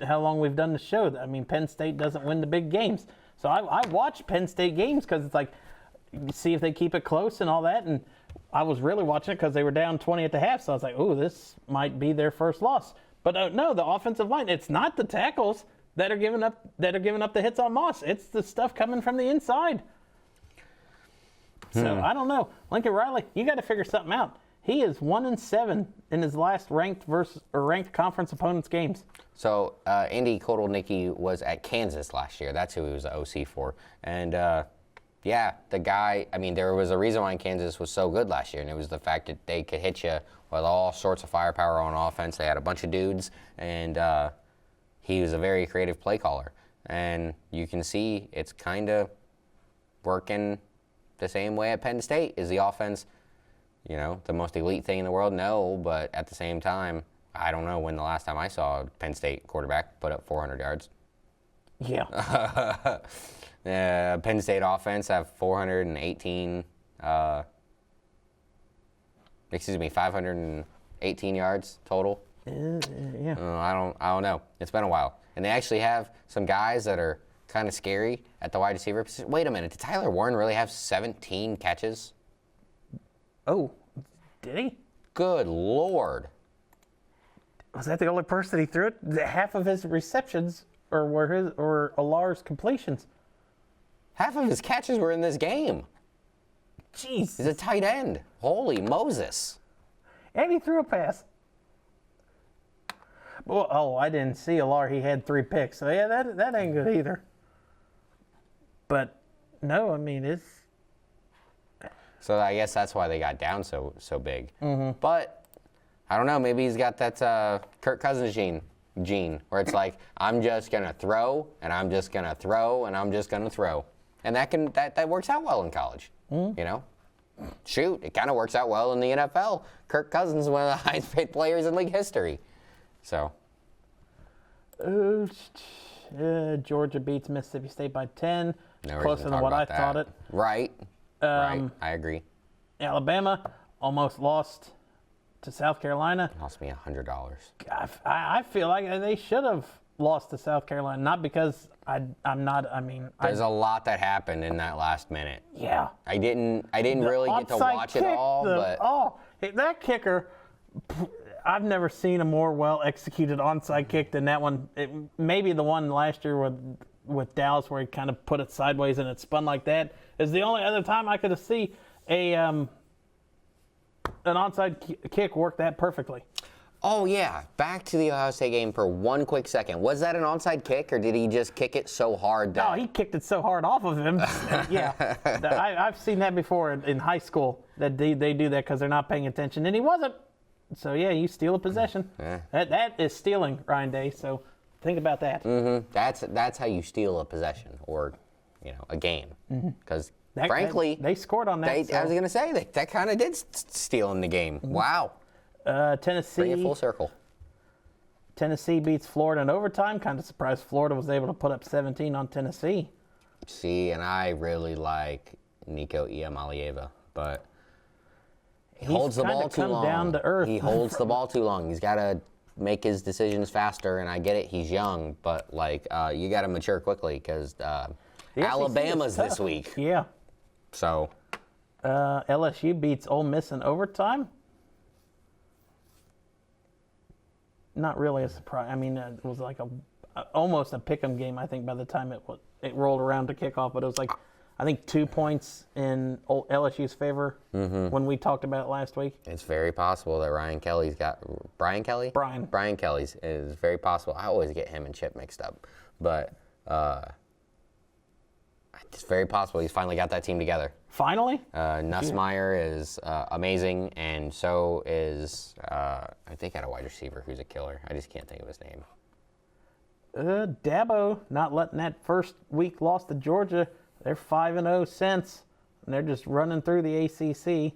how long we've done the show. I mean, Penn State doesn't win the big games, so I watch Penn State games because it's like, see if they keep it close and all that. And I was really watching it because they were down 20 at the half, so I was like, oh, this might be their first loss. But no, the offensive line. It's not the tackles that are giving up the hits on Moss. It's the stuff coming from the inside. So I don't know. Lincoln Riley, you got to figure something out. He is 1-7 in his last ranked conference opponents games. So Andy Kotelnicki was at Kansas last year. That's who he was the OC for. And yeah, the guy. I mean, there was a reason why Kansas was so good last year, and it was the fact that they could hit you with all sorts of firepower on offense. They had a bunch of dudes, and he was a very creative play caller. And you can see it's kind of working the same way at Penn State. Is the offense, the most elite thing in the world? No, but at the same time, I don't know when the last time I saw a Penn State quarterback put up 400 yards. Yeah. Penn State offense have 518 yards total. Yeah. I don't know. It's been a while. And they actually have some guys that are kind of scary at the wide receiver position. Wait a minute. Did Tyler Warren really have 17 catches? Oh, did he? Good Lord. Was that the only person he threw it? Half of his receptions were Alar's completions. Half of his catches were in this game. Jeez. He's a tight end. Holy Moses. And he threw a pass. Well, I didn't see Alar. He had 3 picks. So, yeah, that ain't good either. But, no, I mean, it's... So I guess that's why they got down so big. Mm-hmm. But, I don't know. Maybe he's got that Kirk Cousins gene where it's like, I'm just going to throw, and I'm just going to throw, and I'm just going to throw. And that works out well in college, Shoot, it kind of works out well in the NFL. Kirk Cousins is one of the highest paid players in league history. So. Georgia beats Mississippi State by 10. No closer than what I thought it. Right. Right. I agree. Alabama almost lost to South Carolina. It cost me $100. I feel like they should have lost to South Carolina, not because I'm not. I mean, there's a lot that happened in that last minute. Yeah. I didn't really get to watch it all, but that kicker. I've never seen a more well-executed onside kick than that one. Maybe the one last year with Dallas where he kind of put it sideways and it spun like that is the only other time I could have seen an onside kick work that perfectly. Oh, yeah. Back to the Ohio State game for one quick second. Was that an onside kick, or did he just kick it so hard that... No, he kicked it so hard off of him. Yeah. I've seen that before in high school, that they do that because they're not paying attention, and he wasn't. So, yeah, you steal a possession. Yeah. That is stealing, Ryan Day, so think about that. Mm-hmm. That's how you steal a possession or, a game. Because, frankly... They scored on that. I was going to say, that kind of did steal in the game. Mm-hmm. Wow. Tennessee. Bring it full circle. Tennessee beats Florida in overtime. Kind of surprised Florida was able to put up 17 on Tennessee. See, and I really like Nico Iamaleava, but he holds the ball too long. Down to earth. He holds the ball too long. He's got to make his decisions faster, and I get it. He's young, but you got to mature quickly because Alabama's this week. Yeah. So. LSU beats Ole Miss in overtime. not really a surprise. I mean, it was like almost a pick'em game. I think by the time it rolled around to kickoff, but it was like I think 2 points in LSU's favor when we talked about it last week. It's very possible that Brian Kelly's is very possible. I always get him and Chip mixed up, but it's very possible he's finally got that team together. Finally? Nussmeier is amazing, and so is I think, at a wide receiver who's a killer. I just can't think of his name. Dabo not letting that first week loss to Georgia. They're 5-0 since, and they're just running through the ACC.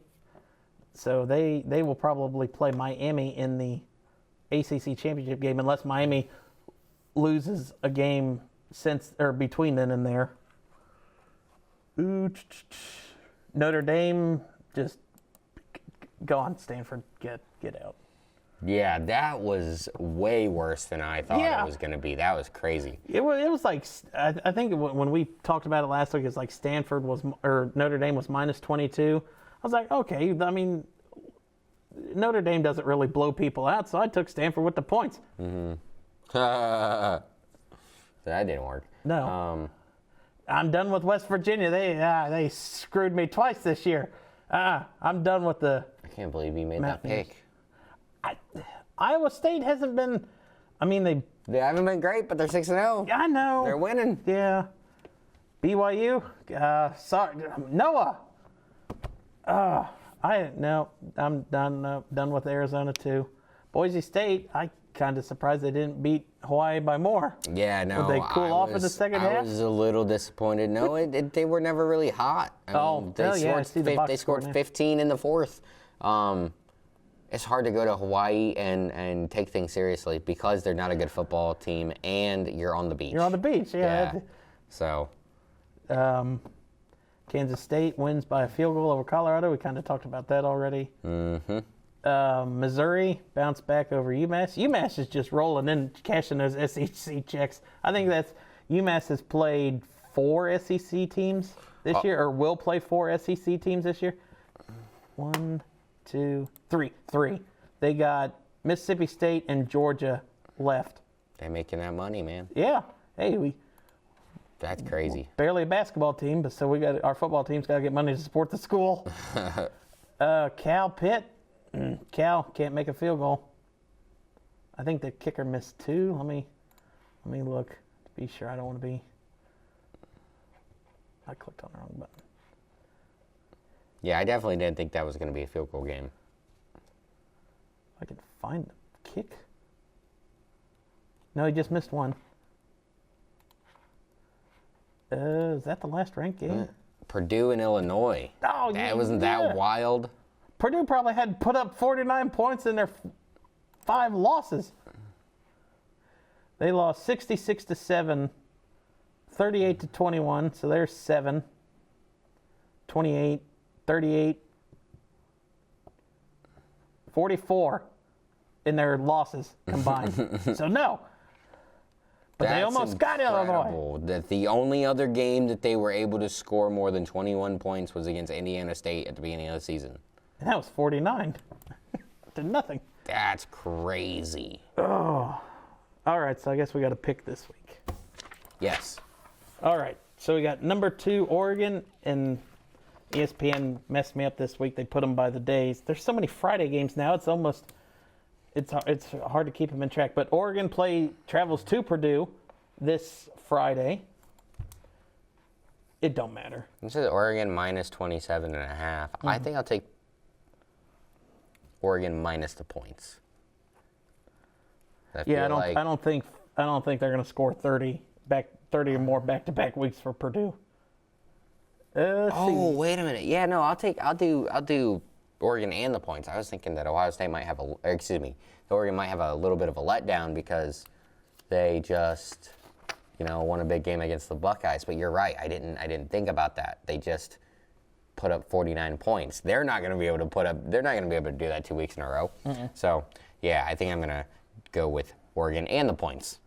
So they will probably play Miami in the ACC championship game unless Miami loses a game between then and there. Notre Dame, just go on, Stanford, get out. Yeah, that was way worse than I thought it was going to be. That was crazy. It was like, I think when we talked about it last week, it's like Notre Dame was minus 22. I was like, okay, I mean, Notre Dame doesn't really blow people out, so I took Stanford with the points. That didn't work. No. I'm done with West Virginia. They screwed me twice this year. I'm done with the... I can't believe you made that pick. Iowa State hasn't been... I mean, they haven't been great, but they're 6-0. I know. They're winning. Yeah. BYU? Sorry. Noah. I'm done with Arizona too. Boise State, I kind of surprised they didn't beat Hawaii by more. Yeah, no. Would they cool off in the second half? I was a little disappointed. No, they were never really hot. They scored 15 in the fourth. It's hard to go to Hawaii and take things seriously because they're not a good football team and you're on the beach. You're on the beach, yeah. So. Kansas State wins by a field goal over Colorado. We kind of talked about that already. Missouri bounced back over UMass. UMass is just rolling in, cashing those SEC checks. I think UMass has played 4 SEC teams this year, or will play 4 SEC teams this year. 1, 2, 3. They got Mississippi State and Georgia left. They're making that money, man. Yeah. Hey, that's crazy. Barely a basketball team, but so our football team's got to get money to support the school. Cal Pitt. Cal can't make a field goal. I think the kicker missed 2. Let me look to be sure. I don't want to be. I clicked on the wrong button. Yeah, I definitely didn't think that was going to be a field goal game. I can find the kick. No, he just missed 1. Is that the last ranked game? Purdue and Illinois. Oh, wasn't that wild? Purdue probably had put up 49 points in their 5 losses. They lost 66-7, 38-21, so there's 7, 28, 38, 44 in their losses combined. So no. But they almost got Illinois. That the only other game that they were able to score more than 21 points was against Indiana State at the beginning of the season. And that was 49 to nothing. That's crazy. Oh. All right, so I guess we got to pick this week. Yes. All right, so we got number 2, Oregon, and ESPN messed me up this week. They put them by the days. There's so many Friday games now. It's hard to keep them in track. But Oregon travels to Purdue this Friday. It don't matter. This is Oregon minus 27.5. I think I'll take Oregon minus the points. I don't think they're going to score 30 or more back-to-back weeks for Purdue. Wait a minute. Yeah, no, I'll do Oregon and the points. I was thinking that Ohio State might have Oregon might have a little bit of a letdown because they just, won a big game against the Buckeyes. But you're right. I didn't think about that. They just put up 49 points. They're not going to be able to do that 2 weeks in a row. So, yeah, I think I'm going to go with Oregon and the points.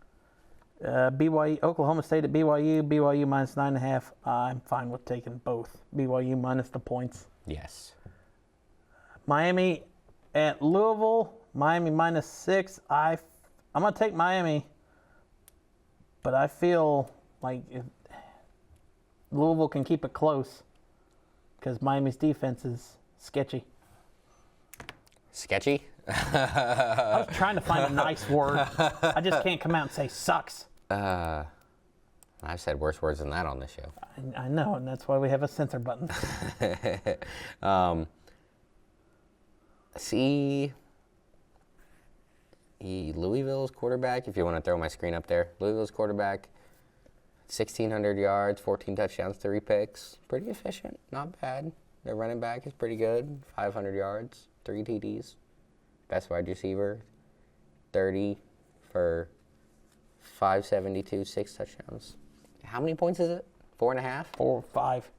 BYU, Oklahoma State at BYU minus 9.5. I'm fine with taking both. BYU minus the points. Yes. Miami at Louisville, Miami minus 6. I I'm going to take Miami, but I feel like if Louisville can keep it close because Miami's defense is sketchy. Sketchy? I was trying to find a nice word. I just can't come out and say sucks. I've said worse words than that on this show. I know, and that's why we have a censor button. See, Louisville's quarterback, if you want to throw my screen up there, Louisville's quarterback, 1,600 yards, 14 touchdowns, 3 picks. Pretty efficient, not bad. Their running back is pretty good, 500 yards, 3 TDs. Best wide receiver, 30 for 572, 6 touchdowns. How many points is it? 4.5? 4 or 5.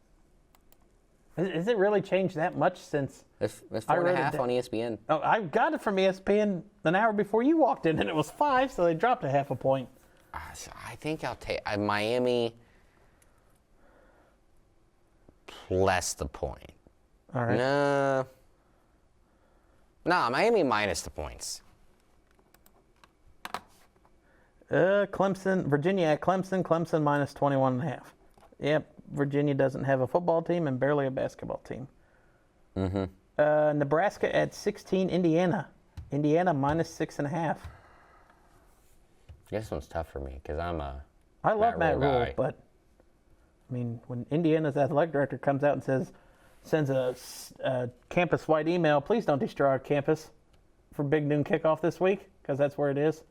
Has it really changed that much since? It's 4.5 on ESPN. Oh, I got it from ESPN an hour before you walked in, and it was 5, so they dropped a half a point. I think I'll take Miami plus the point. All right. No, Miami minus the points. Clemson, Virginia at Clemson. Clemson minus 21.5. Yep, Virginia doesn't have a football team and barely a basketball team. Mm-hmm. Nebraska at 16. Indiana. Indiana minus 6.5. This one's tough for me because I love Matt Rule, guy. but I mean, when Indiana's athletic director comes out and sends a campus-wide email, please don't destroy our campus for Big Noon kickoff this week, because that's where it is.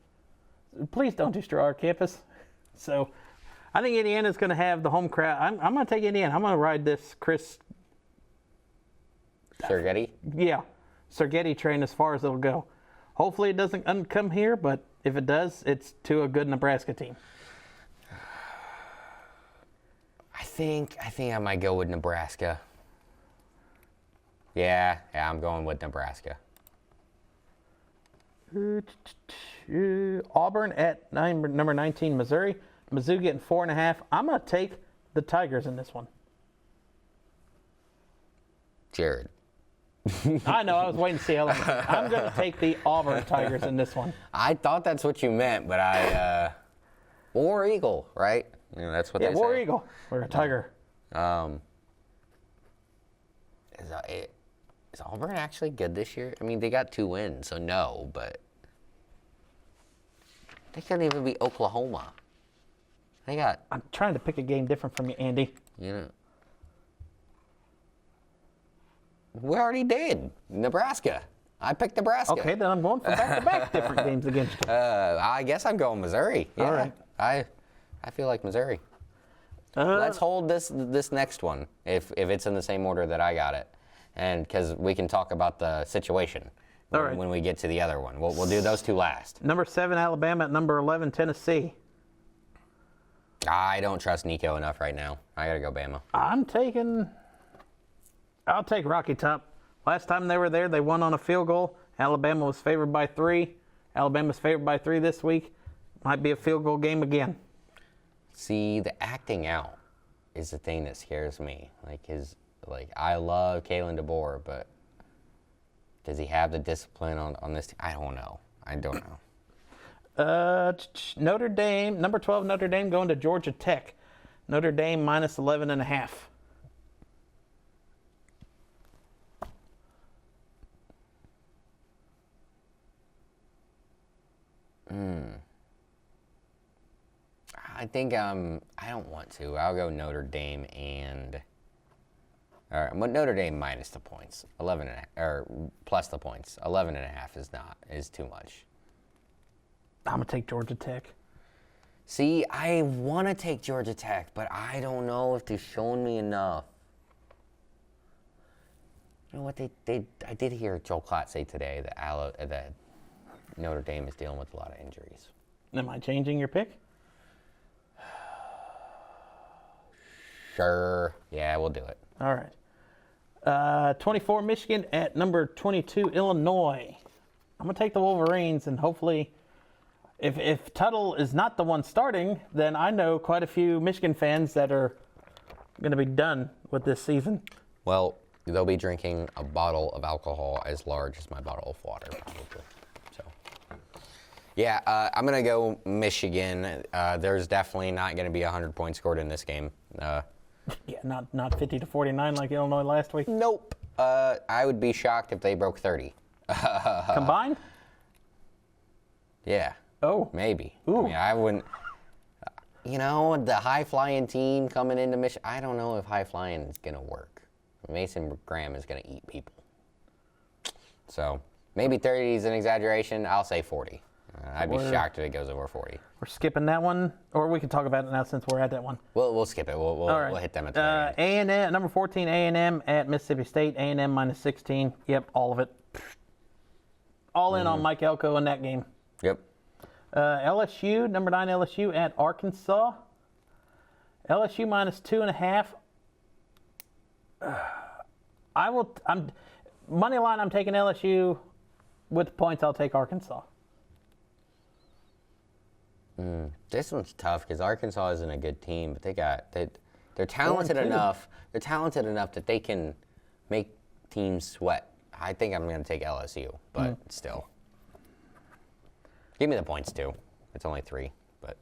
Please don't destroy our campus. So I think Indiana's going to have the home crowd. I'm going to take Indiana. I'm going to ride this Chris Sergetti? Yeah, Sergetti train as far as it'll go. Hopefully it doesn't come here, but if it does, it's to a good Nebraska team. I think I might go with Nebraska. Yeah, I'm going with Nebraska. Auburn at number 19, Missouri. Mizzou getting 4.5. I'm going to take the Tigers in this one. Jared. I know, I was waiting to see how long. I'm going to take the Auburn Tigers in this one. I thought that's what you meant, but War Eagle, right? You know, that's what they say. Yeah, War Eagle. Or a Tiger. Is Auburn actually good this year? I mean, they got 2 wins, so no, but they couldn't even beat Oklahoma. I'm trying to pick a game different from you, Andy. You know. We already did. Nebraska. I picked Nebraska. Okay, then I'm going for back-to-back different games against you. I guess I'm going Missouri. Yeah, all right. I feel like Missouri. Let's hold this next one if it's in the same order that I got it, and because we can talk about the situation when we get to the other one. We'll do those 2 last. Number 7, Alabama. At number 11, Tennessee. I don't trust Nico enough right now. I gotta go Bama. I'll take Rocky Top. Last time they were there, they won on a field goal. Alabama was favored by 3. Alabama's favored by 3 this week. Might be a field goal game again. See, the acting out is the thing that scares me. I love Kalen DeBoer, but does he have the discipline on this team? I don't know. Notre Dame, number 12, Notre Dame going to Georgia Tech. Notre Dame minus 11.5. I think I don't want to. I'll go Notre Dame and Notre Dame minus the points. 11 or plus the points. 11.5 is too much. I'm gonna take Georgia Tech. See, I want to take Georgia Tech, but I don't know if they've shown me enough. You know what? I did hear Joel Klatt say today that Notre Dame is dealing with a lot of injuries. Am I changing your pick? Sure. Yeah, we'll do it. All right. 24, Michigan at number 22, Illinois. I'm going to take the Wolverines, and hopefully, if Tuttle is not the one starting, then I know quite a few Michigan fans that are going to be done with this season. Well, they'll be drinking a bottle of alcohol as large as my bottle of water, probably. So, Yeah, I'm going to go Michigan. There's definitely not going to be 100 points scored in this game. Yeah, not 50 to 49 like Illinois last week. Nope. I would be shocked if they broke 30. Combined? Yeah. Oh. Maybe. Ooh. I mean, I wouldn't. The high-flying team coming into Michigan, I don't know if high-flying is going to work. Mason Graham is going to eat people. So maybe 30 is an exaggeration. I'll say 40. I'd be shocked if it goes over 40. We're skipping that one, or we can talk about it now since we're at that one. We'll skip it. We'll hit them at the very end. A&M, number 14, A&M at Mississippi State. A&M minus 16. Yep, all of it. All in on Mike Elko in that game. Yep. LSU, number 9 LSU at Arkansas. LSU minus 2.5. Money line, I'm taking LSU. With points, I'll take Arkansas. This one's tough because Arkansas isn't a good team, but they're talented enough. They're talented enough that they can make teams sweat. I think I'm going to take LSU, but still. Give me the points too. It's only 3, but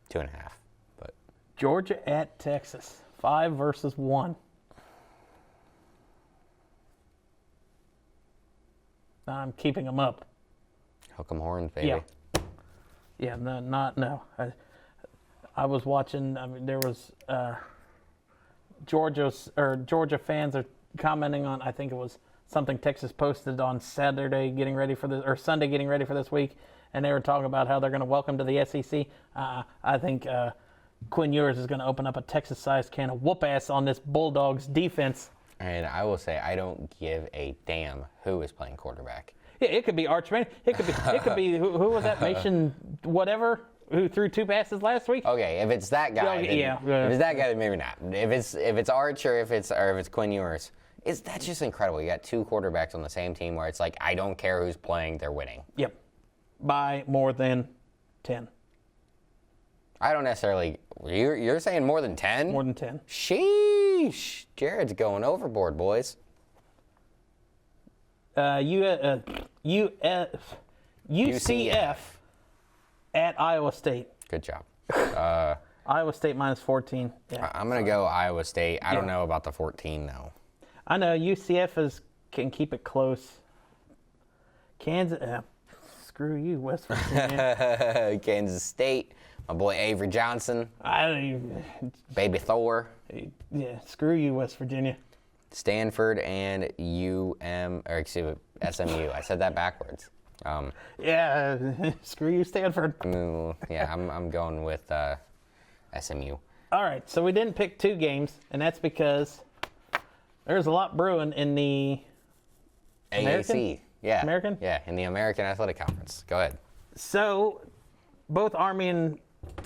2.5. But Georgia at Texas, 5 versus 1. I'm keeping them up. hook 'em horns, baby. Yeah. Yeah, no. I was watching. I mean, there was Georgia fans are commenting on. I think it was something Texas posted on Sunday getting ready for this week, and they were talking about how they're going to welcome to the SEC. I think Quinn Ewers is going to open up a Texas-sized can of whoop ass on this Bulldogs defense. And I will say, I don't give a damn who is playing quarterback. Yeah, it could be Arch Manning. It could be who was that Mason whatever who threw 2 passes last week. Okay, if it's that guy, then, if it's that guy, then maybe not. If it's Arch or if it's Quinn Ewers, that's just incredible. You got 2 quarterbacks on the same team where it's like I don't care who's playing, they're winning. Yep, by more than 10. I don't necessarily. You're saying more than 10? More than 10. Sheesh, Jared's going overboard, boys. UCF at Iowa State. Good job. Iowa State minus 14. Yeah, I'm going to go Iowa State. I don't know about the 14, though. I know UCF can keep it close. Kansas, screw you, West Virginia. Kansas State, my boy Avery Johnson. I don't even. Baby Thor. Yeah, screw you, West Virginia. Stanford and SMU. I said that backwards. Yeah, screw you, Stanford. Yeah, I'm going with SMU. All right, so we didn't pick 2 games, and that's because there's a lot brewing in the AAC. Yeah. American? Yeah, in the American Athletic Conference. Go ahead. So, both Army and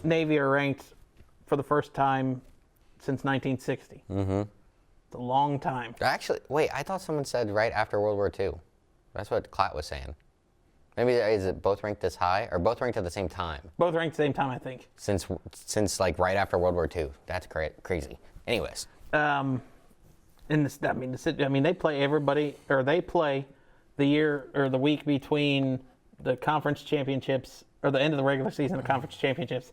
Navy are ranked for the first time since 1960. Mm-hmm. It's a long time. Actually, wait, I thought someone said right after World War II. That's what Klatt was saying. Maybe is it both ranked this high or both ranked at the same time? Both ranked at the same time, I think. Since like right after World War II. That's crazy. Anyways. They play everybody, or they play the year or the week between the conference championships or the end of the regular season, the conference championships.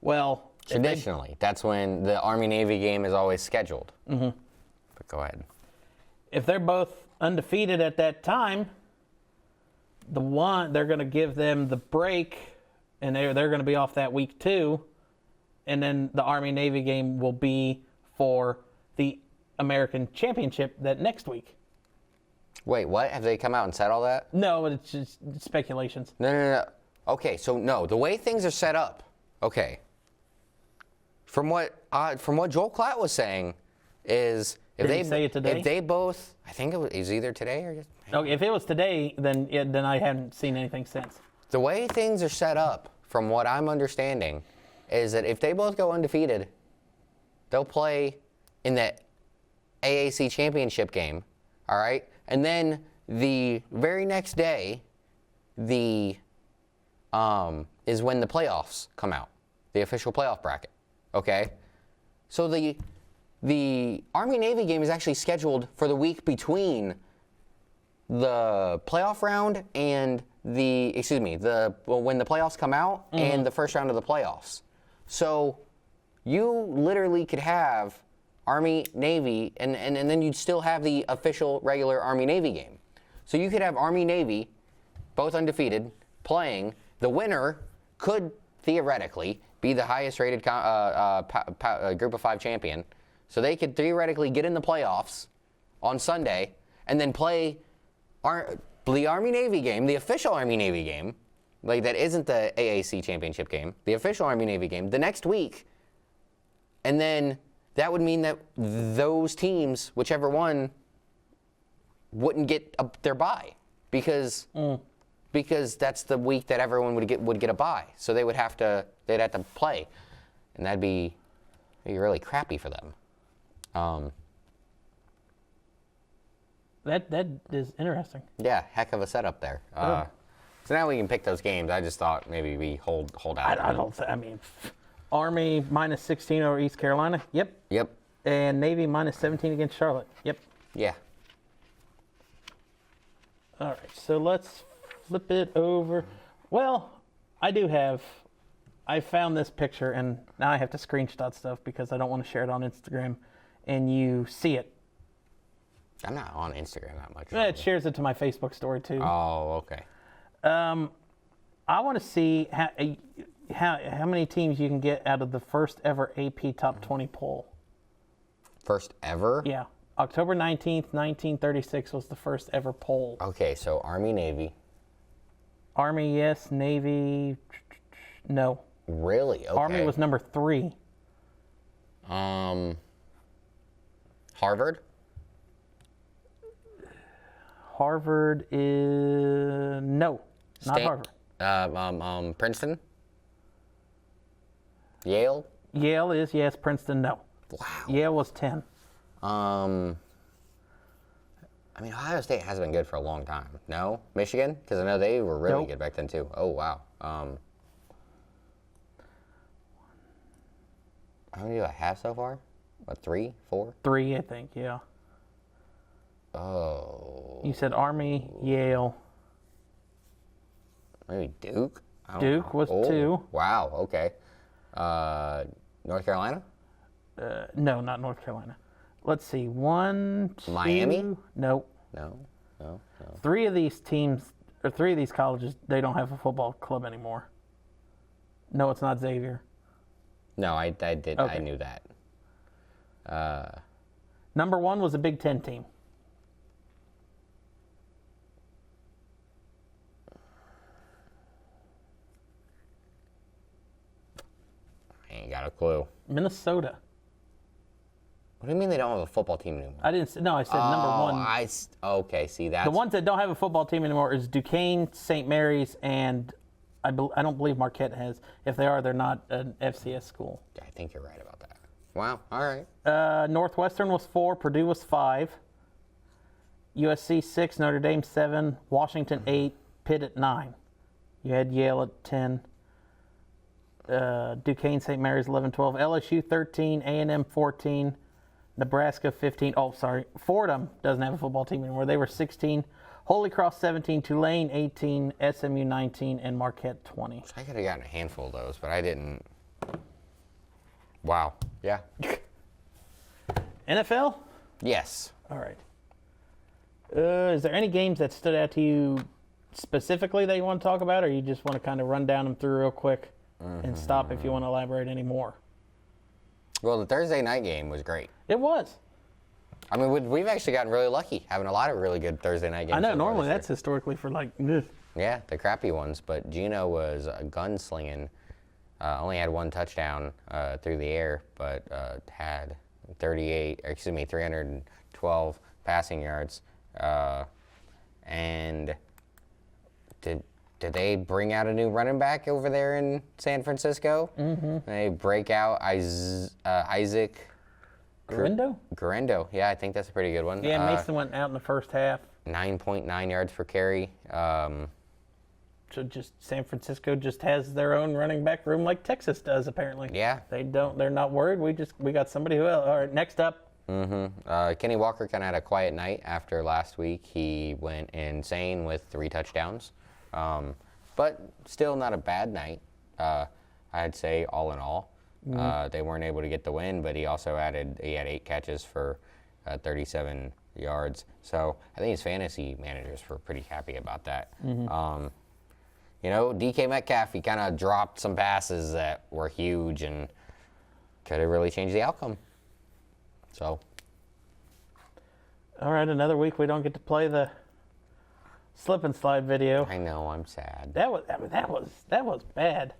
Well, traditionally, that's when the Army-Navy game is always scheduled. Mm-hmm. But go ahead. If they're both undefeated at that time, they're going to give them the break, and they're going to be off that week too, and then the Army-Navy game will be for the American Championship that next week. Wait, what? Have they come out and said all that? No, it's just speculations. No. Okay, so no, the way things are set up. Okay. From what Joel Klatt was saying is Did he say it today? If they both, I think it was either today or yesterday. Okay, if it was today, then I haven't seen anything since. The way things are set up, from what I'm understanding, is that if they both go undefeated, they'll play in the AAC championship game, all right? And then the very next day, is when the playoffs come out, the official playoff bracket, okay? So the Army-Navy game is actually scheduled for the week between the playoff round and when the playoffs come out and the first round of the playoffs. So you literally could have Army, Navy, and then you'd still have the official regular Army-Navy game. So you could have Army-Navy, both undefeated, playing. The winner could theoretically be the highest rated group of 5 champion. So they could theoretically get in the playoffs on Sunday and then play the Army-Navy game, the official Army-Navy game, like that isn't the AAC championship game, the official Army-Navy game, the next week. And then that would mean that those teams, whichever one, wouldn't get their bye because that's the week that everyone would get a bye. So they'd have to play, and that'd be really crappy for them. That is interesting. Yeah, heck of a setup there. So now we can pick those games. I just thought maybe we hold out. I mean, Army -16 over East Carolina. Yep. And Navy -17 against Charlotte. Yep. Yeah. All right, so let's flip it over. Well, I found this picture, and now I have to screenshot stuff because I don't want to share it on Instagram, and you see it. I'm not on Instagram that much. It shares it to my Facebook story, too. Oh, okay. I want to see how many teams you can get out of the first ever AP Top 20 poll. First ever? Yeah. October 19th, 1936 was the first ever poll. Okay, so Army, Navy. Army, yes. Navy, no. Really? Okay. Army was number 3. Harvard? Harvard is no, not Harvard. Princeton? Yale? Yale is yes. Princeton, no. Wow. Yale was 10. I mean, Ohio State has been good for a long time. No? Michigan? Because I know they were really good back then, too. Oh, wow. How many do I have so far? What, 3, 4? 3, I think, yeah. Oh. You said Army, Yale. Maybe Duke? Duke was 2. Wow, okay. North Carolina? No, not North Carolina. Let's see. 1, 2. Miami? Nope. No. 3 of these teams, or 3 of these colleges, they don't have a football club anymore. No, it's not Xavier. No, I did. Okay. I knew that. Number 1 was a Big Ten team. I ain't got a clue. Minnesota. What do you mean they don't have a football team anymore? I didn't. No, I said number 1. Okay, see that. The ones that don't have a football team anymore is Duquesne, St. Mary's, and I don't believe Marquette has. If they are, they're not an FCS school. I think you're right about that. Wow. All right. Northwestern was 4. Purdue was 5. USC 6. Notre Dame 7. Washington 8. Pitt at 9. You had Yale at 10. Duquesne, St. Mary's 11, 12. LSU 13. A&M 14. Nebraska 15. Oh, sorry. Fordham doesn't have a football team anymore. They were 16. Holy Cross 17. Tulane 18. SMU 19. And Marquette 20. I could have gotten a handful of those, but I didn't. Wow. Yeah. NFL? Yes. All right. Is there any games that stood out to you specifically that you want to talk about, or you just want to kind of run down them through real quick and stop if you want to elaborate any more? Well, the Thursday night game was great. It was. I mean, we've actually gotten really lucky having a lot of really good Thursday night games. I know, normally that's historically for like... Ugh. Yeah, the crappy ones, but Gino was gunslinging. Only had 1 touchdown through the air, but had 312 passing yards. And did they bring out a new running back over there in San Francisco? Mm-hmm. They break out Isaac Guerendo. Yeah, I think that's a pretty good one. Yeah, Mason went out in the first half. 9.9 yards per carry. So just San Francisco just has their own running back room like Texas does, apparently. Yeah. They're not worried. We got somebody who else. All right, next up. Kenny Walker kind of had a quiet night after last week. He went insane with 3 touchdowns. But still not a bad night. I'd say all in all. They weren't able to get the win, but he had 8 catches for 37 yards. So I think his fantasy managers were pretty happy about that. DK Metcalf, he kind of dropped some passes that were huge and could have really changed the outcome. So. All right, another week we don't get to play the slip and slide video. I know, I'm sad. That was bad.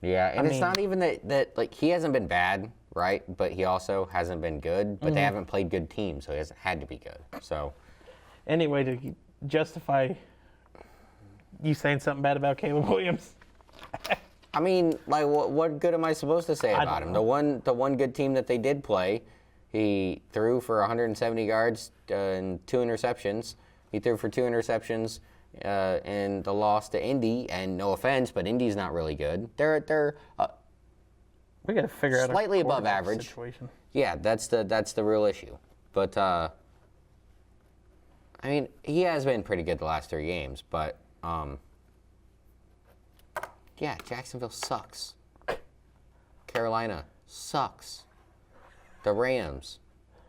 Yeah, and it's not even that like he hasn't been bad, right? But he also hasn't been good. But they haven't played good teams, so he hasn't had to be good. So anyway, to justify you saying something bad about Caleb Williams. I mean, like, what good am I supposed to say about him? The one good team that they did play, he threw for 170 yards and 2 interceptions. He threw for 2 interceptions in the loss to Indy. And no offense, but Indy's not really good. They're we got to figure out slightly above average. Situation. Yeah, that's the real issue. But I mean, he has been pretty good the last 3 games, but. Yeah, Jacksonville sucks. Carolina sucks. The Rams,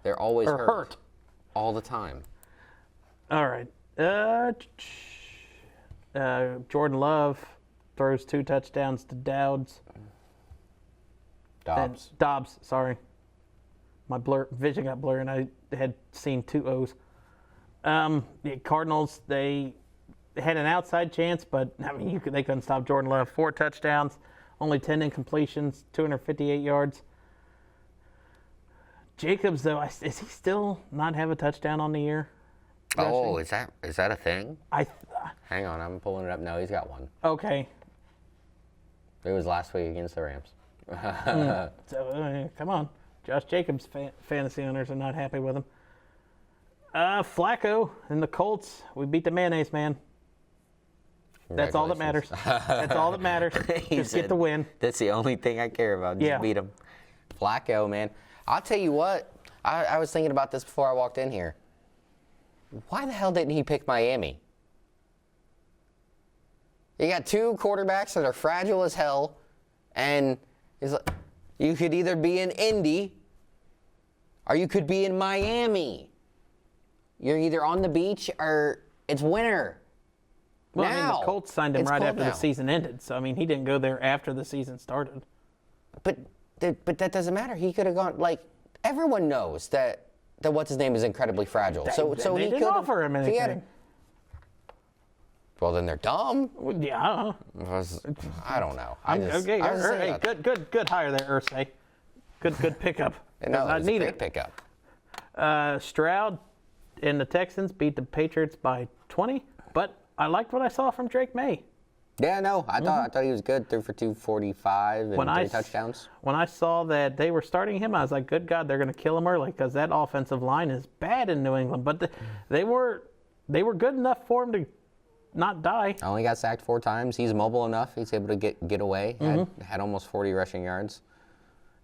they're always hurt. All the time. All right. Jordan Love throws 2 touchdowns to Dobbs. Dobbs, sorry. My vision got blurry, and I had seen 2 O's. The Cardinals, they had an outside chance, but I mean, they couldn't stop Jordan Love. 4 touchdowns, only 10 incompletions, 258 yards. Jacobs, though, is he still not have a touchdown on the year? Oh, is that a thing? Hang on, I'm pulling it up. No, he's got one. Okay. It was last week against the Rams. So come on, Josh Jacobs fantasy owners are not happy with him. Flacco and the Colts, we beat the mayonnaise man. That's all that matters. That's all that matters. Just get the win. That's the only thing I care about. Just beat him. Flacco, man. I'll tell you what. I was thinking about this before I walked in here. Why the hell didn't he pick Miami? You got 2 quarterbacks that are fragile as hell, and you could either be in Indy or you could be in Miami. You're either on the beach or it's winter. Well, I mean, the Colts signed him right after the season ended, so I mean, he didn't go there after the season started. But that doesn't matter. He could have gone. Like, everyone knows that what's his name is incredibly fragile. So they he didn't offer him anything. Well, then they're dumb. Well, yeah. I don't know. Good hire there, Irsay. Good pickup. No, I need a great pickup. Stroud and the Texans beat the Patriots by 20, but I liked what I saw from Drake May. Yeah, no, I thought he was good. Threw for 245 and 3 touchdowns. When I saw that they were starting him, I was like, good God, they're going to kill him early because that offensive line is bad in New England. But they were good enough for him to not die. Only got sacked 4 times. He's mobile enough. He's able to get away. Had almost 40 rushing yards.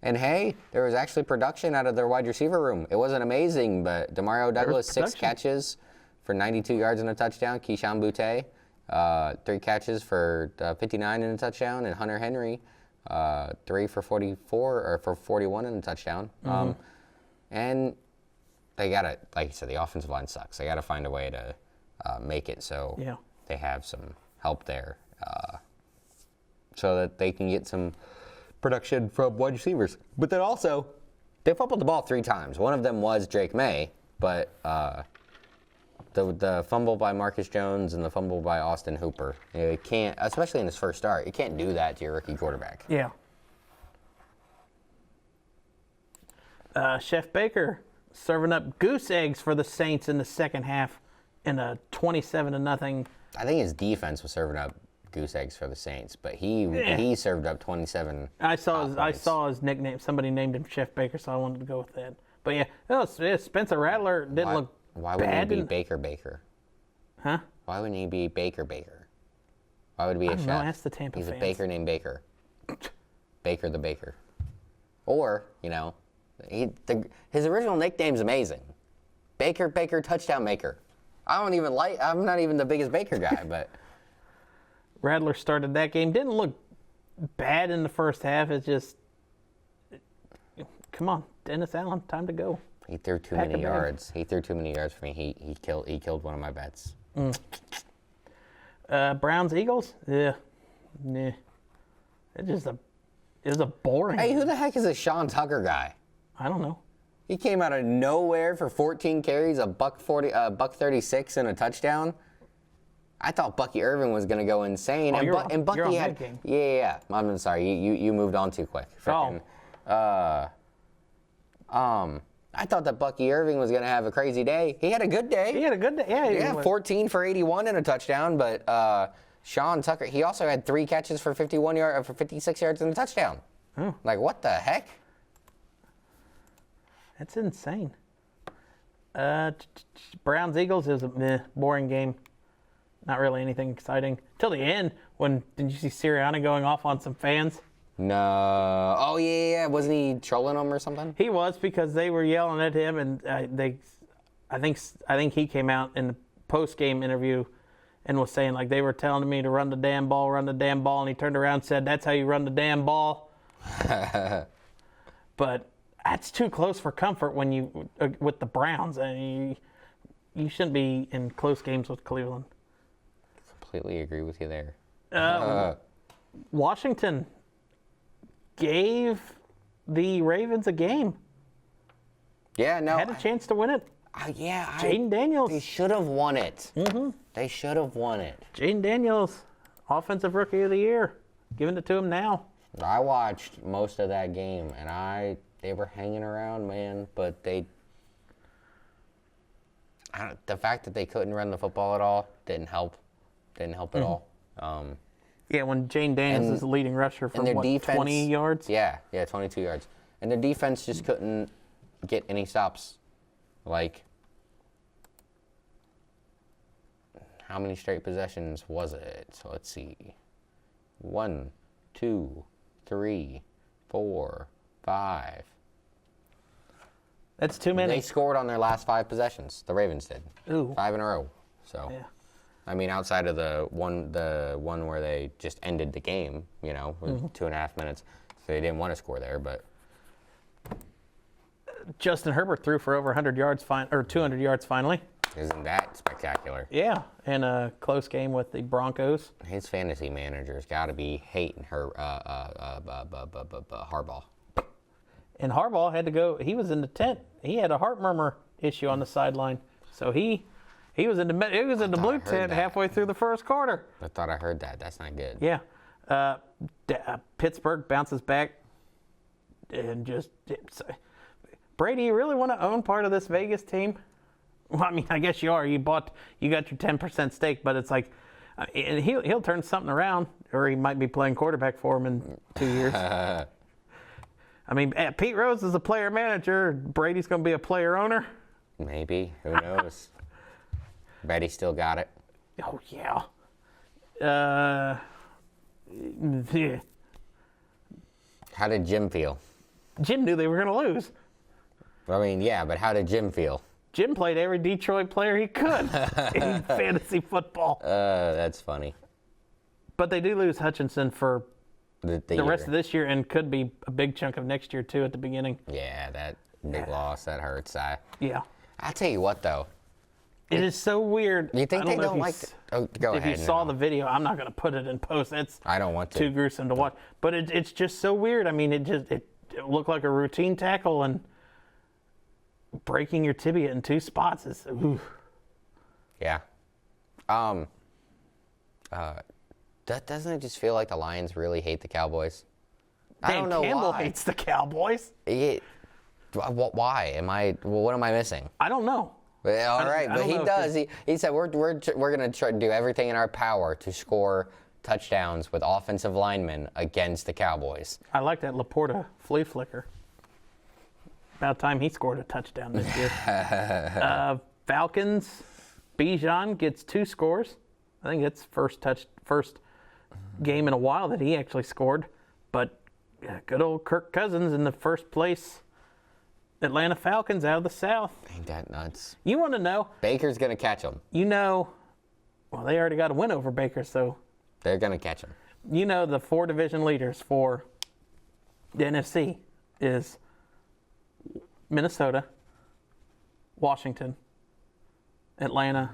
And hey, there was actually production out of their wide receiver room. It wasn't amazing, but Demario Douglas, 6 catches for 92 yards and a touchdown. Keyshawn Boutte, 3 catches for 59 and a touchdown. And Hunter Henry, 3 for 44 or for 41 and a touchdown. And they got to, like you said, the offensive line sucks. They got to find a way to make it so they have some help there so that they can get some production from wide receivers. But then also, they fumbled the ball 3 times. One of them was Drake May, but the fumble by Marcus Jones and the fumble by Austin Hooper, you can't, especially in his first start, you can't do that to your rookie quarterback. Yeah. Chef Baker serving up goose eggs for the Saints in the second half in a 27-0. I think his defense was serving up goose eggs for the Saints, but he served up 27. I saw his nickname. Somebody named him Chef Baker, so I wanted to go with that. But yeah, Spencer Rattler didn't look Why bad. wouldn't he be Baker? Huh? Why wouldn't he be Baker? Why would he be a chef? No, ask the Tampa He's fans. a baker named Baker. Baker the Baker. Or, his original nickname's amazing. Baker, touchdown maker. I'm not even the biggest Baker guy, but Rattler started that game. Didn't look bad in the first half. It's just, come on, Dennis Allen, time to go. He threw too many yards. He threw too many yards for me. He killed one of my bets. Browns Eagles? Yeah. Nah. It was a boring. Hey, who the heck is this Sean Tucker guy? I don't know. He came out of nowhere for 14 carries, buck 36 and a touchdown. I thought Bucky Irvin was gonna go insane, and Bucky you're on had game. yeah. I'm sorry, you moved on too quick. Frickin', I thought that Bucky Irving was gonna have a crazy day. He had a good day. Yeah, 14 for 81 and a touchdown. But Sean Tucker, he also had 3 catches for 56 yards and a touchdown. Oh. Like, what the heck? That's insane. Browns Eagles is a boring game. Not really anything exciting till the end. Did you see Sirianni going off on some fans? No. Oh yeah. Wasn't he trolling them or something? He was, because they were yelling at him, and I think he came out in the post-game interview and was saying, like, they were telling me to run the damn ball, and he turned around and said, "That's how you run the damn ball." But that's too close for comfort when you with the Browns, and you shouldn't be in close games with Cleveland. Completely agree with you there. Washington gave the Ravens a game. Yeah, no. Had a chance to win it. Jaden Daniels. They should have won it. Mm-hmm. They should have won it. Jaden Daniels, Offensive Rookie of the Year. Giving it to him now. I watched most of that game, and they were hanging around, man. But the fact that they couldn't run the football at all didn't help. Didn't help at all. Yeah, when Jaden Daniels is the leading rusher for defense, 20 yards? Yeah, 22 yards. And their defense just couldn't get any stops. Like, how many straight possessions was it? So let's see. 1, 2, 3, 4, 5. That's too many. They scored on their last 5 possessions. The Ravens did. Ooh. 5 in a row. So, yeah. I mean, outside of the one where they just ended the game, with 2.5 minutes, so they didn't want to score there. But Justin Herbert threw for over 100 yards, 200 yards finally. Isn't that spectacular? Yeah, in a close game with the Broncos. His fantasy manager's got to be hating her Harbaugh. And Harbaugh had to go. He was in the tent. He had a heart murmur issue on the sideline, so he was in the blue tent halfway through the first quarter. I thought I heard that. That's not good. Yeah. Pittsburgh bounces back and just. Brady, you really want to own part of this Vegas team? Well, I mean, I guess you are. You got your 10% stake, but it's like he'll turn something around, or he might be playing quarterback for him in 2 years. I mean, Pete Rose is a player manager. Brady's going to be a player owner. Maybe. Who knows? Bet he still got it. Oh, yeah. Yeah. How did Jim feel? Jim knew they were going to lose. I mean, yeah, but how did Jim feel? Jim played every Detroit player he could in fantasy football. That's funny. But they do lose Hutchinson for the rest of this year, and could be a big chunk of next year, too, at the beginning. Yeah, that big loss, that hurts. Yeah. I'll tell you what, though. It is so weird. You think they don't like go ahead. If you saw the video, I'm not going to put it in post. I don't want to. Too gruesome to watch. But it's just so weird. I mean, it looked like a routine tackle, and breaking your tibia in 2 spots is. Ooh. Yeah. Doesn't it just feel like the Lions really hate the Cowboys? I don't know Campbell why. hates the Cowboys. Why? What am I missing? I don't know. All right, but he does. He said we're going to try to do everything in our power to score touchdowns with offensive linemen against the Cowboys. I like that Laporta flea flicker. About time he scored a touchdown this year. Falcons, Bijan gets 2 scores. I think it's first game in a while that he actually scored. But good old Kirk Cousins in the first place Atlanta Falcons out of the South. Ain't that nuts? You want to know? Baker's going to catch them. Well, they already got a win over Baker, so They're going to catch him. You know, the 4 division leaders for the NFC is Minnesota, Washington, Atlanta,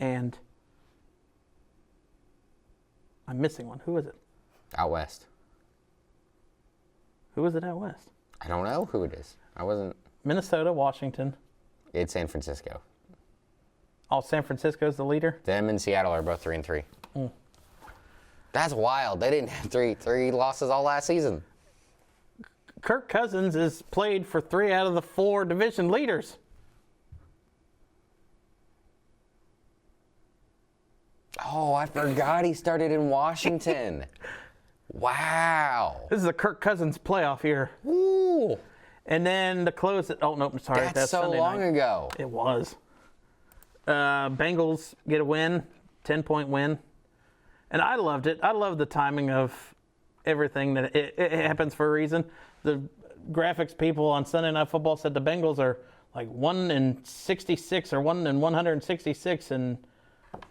and I'm missing one. Who is it? Out west. Who is it out west? I don't know who it is. I wasn't. Minnesota, Washington. It's San Francisco. Oh, San Francisco's the leader? Them and Seattle are both 3-3. That's wild. They didn't have three losses all last season. Kirk Cousins is played for 3 out of the 4 division leaders. Oh, I forgot he started in Washington. Wow. This is a Kirk Cousins playoff year. Ooh. And then to close it, oh, no, sorry. That's so Sunday long night. ago. It was. Bengals get a win, 10-point win. And I loved it. I love the timing of everything. That it happens for a reason. The graphics people on Sunday Night Football said the Bengals are like 1-66 or 1-166 in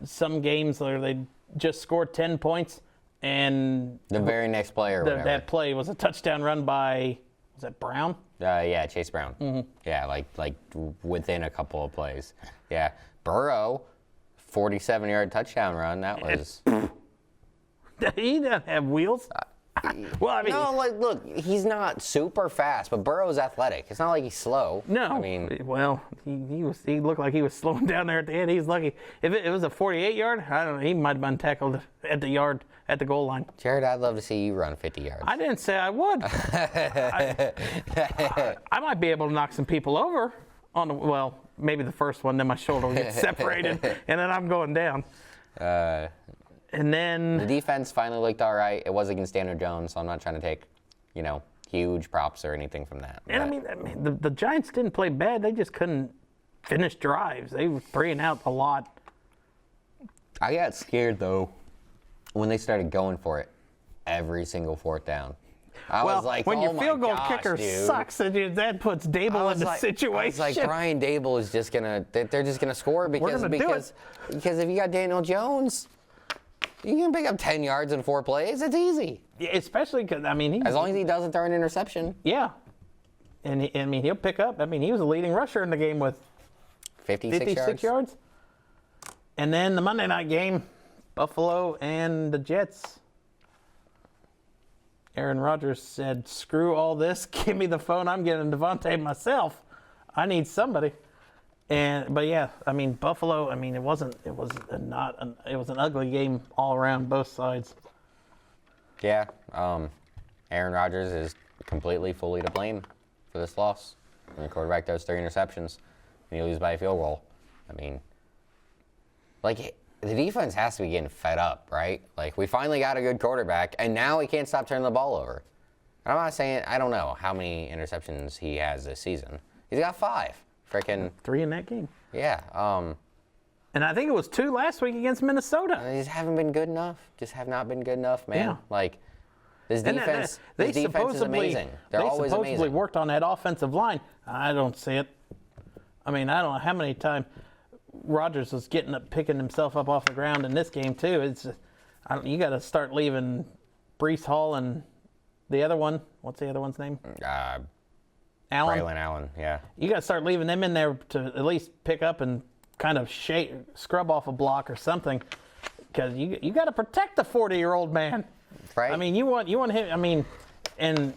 some games where they just scored 10 points. And The very next play or whatever. that play was a touchdown run by, was that Brown? Yeah, Chase Brown. Mm-hmm. Yeah, like within a couple of plays. Yeah, Burrow, 47-yard touchdown run. That was. He doesn't have wheels. Well, I mean, No, like, look, he's not super fast, but Burrow's athletic. It's not like he's slow. no. I mean, Well, he looked like he was slowing down there at the end. He's lucky. If it was a 48-yard, I don't know. He might have been tackled at the goal line. Jared, I'd love to see you run 50 yards. I didn't say I would. I might be able to knock some people over on the, well, maybe the first one, then my shoulder will get separated, and then I'm going down. And The then defense finally looked all right. It was against Daniel Jones, so I'm not trying to take, huge props or anything from that. And I mean, the Giants didn't play bad. They just couldn't finish drives. They were 3 and out a lot. I got scared, though, when they started going for it every single 4th down. I was like, when oh your my field goal gosh, kicker dude. sucks, and that puts Dable in the situation. I was like, Brian Dable is just they're just gonna score because if you got Daniel Jones, you can pick up 10 yards in 4 plays. It's easy. Yeah, especially because, I mean, As long as he doesn't throw an interception. yeah. And he'll pick up. I mean, he was a leading rusher in the game with 56 yards. And then the Monday night game, Buffalo and the Jets. Aaron Rodgers said, "Screw all this. Give me the phone. I'm getting Devontae myself. I need somebody." But yeah, I mean, Buffalo. I mean, it was an ugly game all around, both sides. Yeah. Aaron Rodgers is completely, fully to blame for this loss. And the quarterback throws 3 interceptions, and you lose by a field goal. I mean, like, the defense has to be getting fed up, right? Like, we finally got a good quarterback, and now he can't stop turning the ball over. I'm not saying, I don't know how many interceptions he has this season. He's got 5. Freaking 3 in that game. Yeah. And I think it was 2 last week against Minnesota. They just haven't been good enough. Just have not been good enough, man. Yeah. Like, this And defense, they this defense is amazing. They're they always supposedly amazing. worked on that offensive line. I don't see it. I mean, I don't know how many times Rodgers was picking himself up off the ground in this game too. It's you got to start leaving Breece Hall and the other one. What's the other one's name? Allen. Braylon Allen, yeah. You got to start leaving them in there to at least pick up and kind of scrub off a block or something, because you got to protect the 40-year-old man. Right. I mean, you want him. I mean, and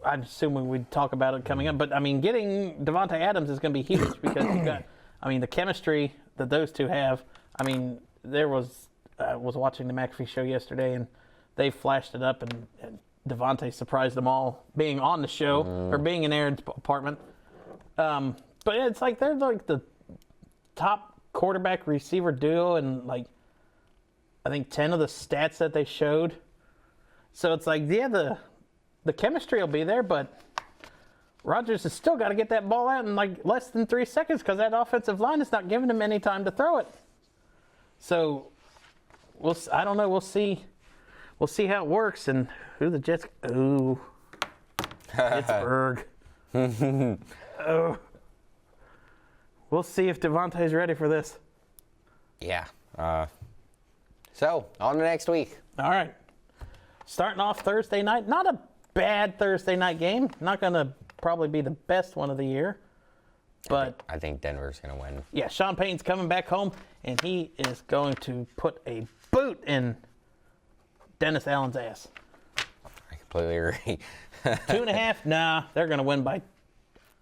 I'm assuming we'd talk about it coming up, but I mean, getting Devontae Adams is going to be huge because you got. I mean, the chemistry that those two have. I mean, I was watching the McAfee show yesterday, and they flashed it up, and Devontae surprised them all being on the show or being in Aaron's apartment. But it's like they're like the top quarterback receiver duo, and like I think 10 of the stats that they showed. So it's like, yeah, the chemistry will be there, but Rodgers has still got to get that ball out in like less than 3 seconds because that offensive line is not giving him any time to throw it. So I don't know. We'll see. We'll see how it works and who the Jets. Ooh, Pittsburgh. Oh, we'll see if Devontae's ready for this. Yeah. So, on to next week. All right. Starting off Thursday night. Not a bad Thursday night game. Not going to probably be the best one of the year. But I think Denver's going to win. yeah, Sean Payton's coming back home, and he is going to put a boot in Dennis Allen's ass. I completely agree. 2.5? Nah, they're going to win by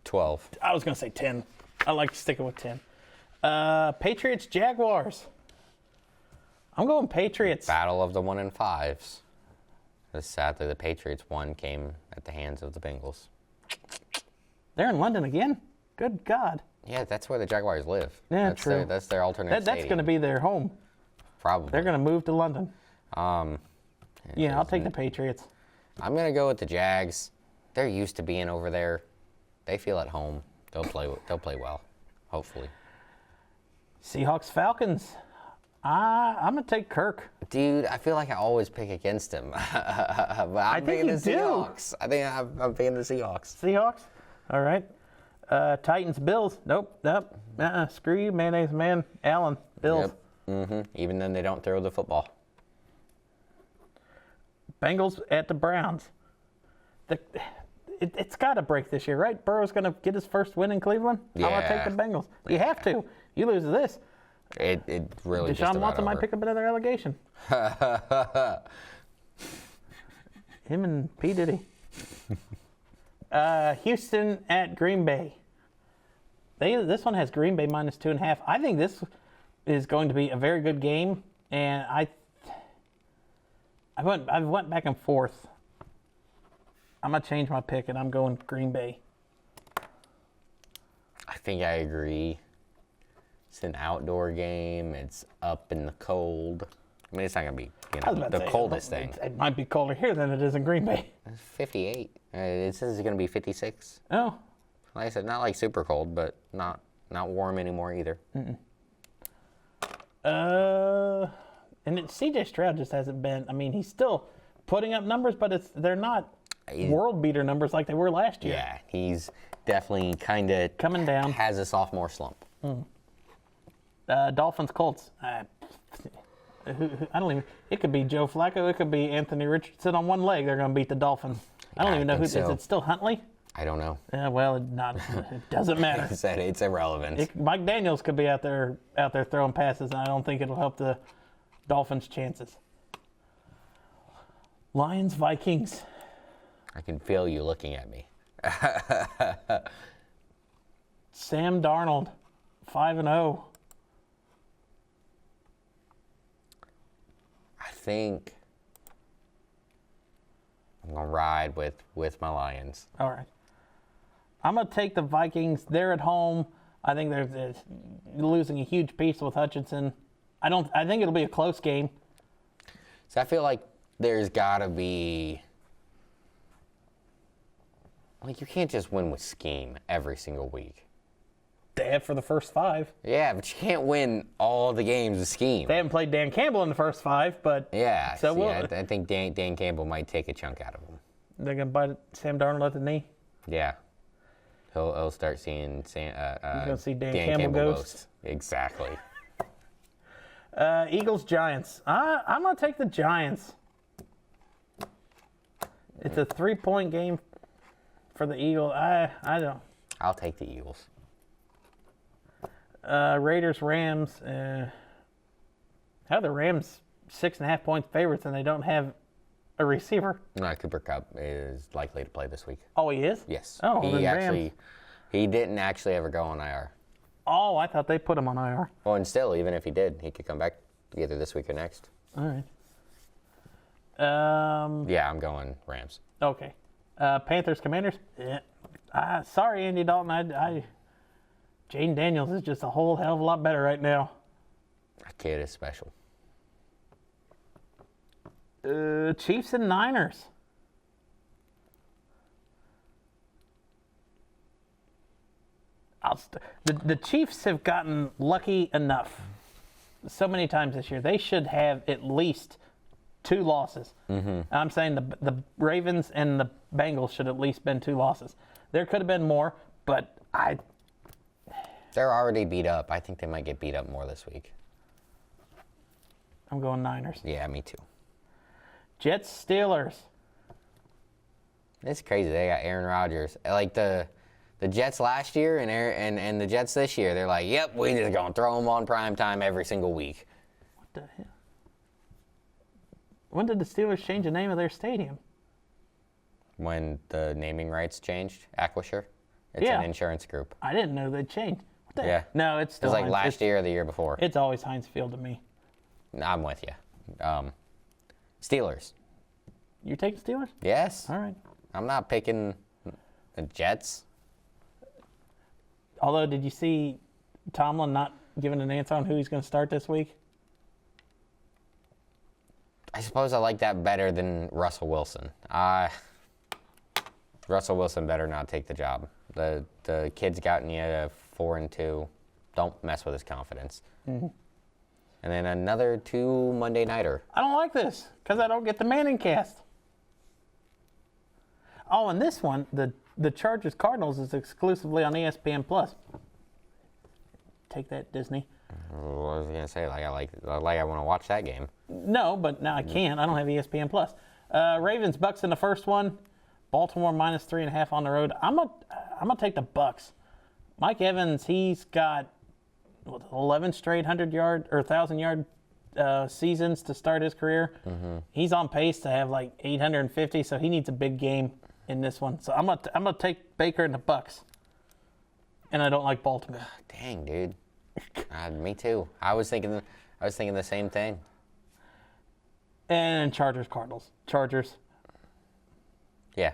12. I was going to say 10. I like sticking with 10. Patriots, Jaguars. I'm going Patriots. Battle of the 1 and 5s. Sadly, the Patriots one came at the hands of the Bengals. They're in London again? Good God. Yeah, that's where the Jaguars live. Yeah, that's true. That's their alternate That's stadium. going to be their home. Probably. They're going to move to London. Yeah, I'll take the Patriots. I'm going to go with the Jags. They're used to being over there. They feel at home. They'll play well, hopefully. Seahawks, Falcons. I'm going to take Kirk. Dude, I feel like I always pick against him. But I'm think picking you the do. Seahawks. I think I'm picking the Seahawks. Seahawks? All right. Titans, Bills. Nope. Screw you, mayonnaise man. Allen, Bills. Yep. Even then, they don't throw the football. Bengals at the Browns. It's got to break this year, right? Burrow's going to get his first win in Cleveland. How about take the Bengals? You have to. You lose to this. It really just Deshaun about Watson might over. pick up another allegation. Him and P. Diddy. Houston at Green Bay. This one has Green Bay minus 2.5. I think this is going to be a very good game, and I went back and forth. I'm gonna change my pick, and I'm going Green Bay. I think I agree. It's an outdoor game. It's up in the cold. I mean, it's not going to be the coldest thing. It might be colder here than it is in Green Bay. It's 58. It says it's going to be 56. Oh. Like I said, not like super cold, but not warm anymore either. And C.J. Stroud just hasn't been. I mean, he's still putting up numbers, but they're not world beater numbers like they were last year. Yeah, he's definitely kind of coming down. Has a sophomore slump. Dolphins, Colts. I don't even. It could be Joe Flacco. It could be Anthony Richardson on one leg. They're going to beat the Dolphins. I don't even know who. So. Is it still Huntley? I don't know. Well, it doesn't matter. Like I said, it's irrelevant. Mike Daniels could be out there throwing passes, and I don't think it'll help the Dolphins' chances. Lions, Vikings. I can feel you looking at me. Sam Darnold, 5-0. I think I'm going to ride with my Lions. All right. I'm going to take the Vikings. They're at home. I think they're losing a huge piece with Hutchinson. I think it'll be a close game. So I feel like there's got to be... Like, you can't just win with scheme every single week. They have for the first 5. Yeah, but you can't win all the games with scheme. They haven't played Dan Campbell in the first 5, but... Yeah, so I think Dan Campbell might take a chunk out of him. They're going to bite Sam Darnold at the knee? Yeah. He'll start seeing He's going to see Dan Campbell ghost. Exactly. Eagles, Giants. I'm going to take the Giants. It's a 3-point game for the Eagles. I don't. I'll take the Eagles. Raiders, Rams. How are the Rams 6.5-point favorites and they don't have a receiver? No, Cooper Kupp is likely to play this week. Oh, he is? Yes. Oh, Rams. He didn't actually ever go on IR. Oh, I thought they put him on IR. Well, and still, even if he did, he could come back either this week or next. All right. Yeah, I'm going Rams. Okay. Panthers, Commanders. Yeah. Sorry, Andy Dalton. Jaden Daniels is just a whole hell of a lot better right now. That kid is special. Chiefs and Niners. The Chiefs have gotten lucky enough so many times this year. They should have at least 2 losses. Mm-hmm. I'm saying the Ravens and the Bengals should at least been 2 losses. There could have been more, but They're already beat up. I think they might get beat up more this week. I'm going Niners. Yeah, me too. Jets, Steelers. It's crazy. They got Aaron Rodgers. Like the Jets last year and the Jets this year, they're like, yep, we just going to throw them on prime time every single week. What the hell? When did the Steelers change the name of their stadium? When the naming rights changed, Acrisure. It's Yeah. an insurance group. I didn't know they changed. What the Yeah. No, it's It still was like Heinz. last year or the year before. It's always Heinz Field to me. I'm with you. Steelers. You're taking Steelers? Yes. All right. I'm not picking the Jets. Although, did you see Tomlin not giving an answer on who he's going to start this week? I suppose I like that better than Russell Wilson. Russell Wilson better not take the job. The kid's gotten you to 4-2. Don't mess with his confidence. Mm-hmm. And then another 2 Monday nighter. I don't like this because I don't get the Manning cast. Oh, and this one, the Chargers Cardinals is exclusively on ESPN Plus. Take that, Disney. What was I gonna say? I want to watch that game. No, but now I can't. I don't have ESPN Plus. Ravens Bucks in the first one. Baltimore -3.5 on the road. I'm gonna take the Bucks. Mike Evans, he's got 11 straight 100-yard or 1,000-yard seasons to start his career. Mm-hmm. He's on pace to have like 850, so he needs a big game in this one. So I'm gonna take Baker and the Bucks. And I don't like Baltimore. Dang, dude. Me too. I was thinking the same thing. And Chargers Cardinals. Chargers. Yeah.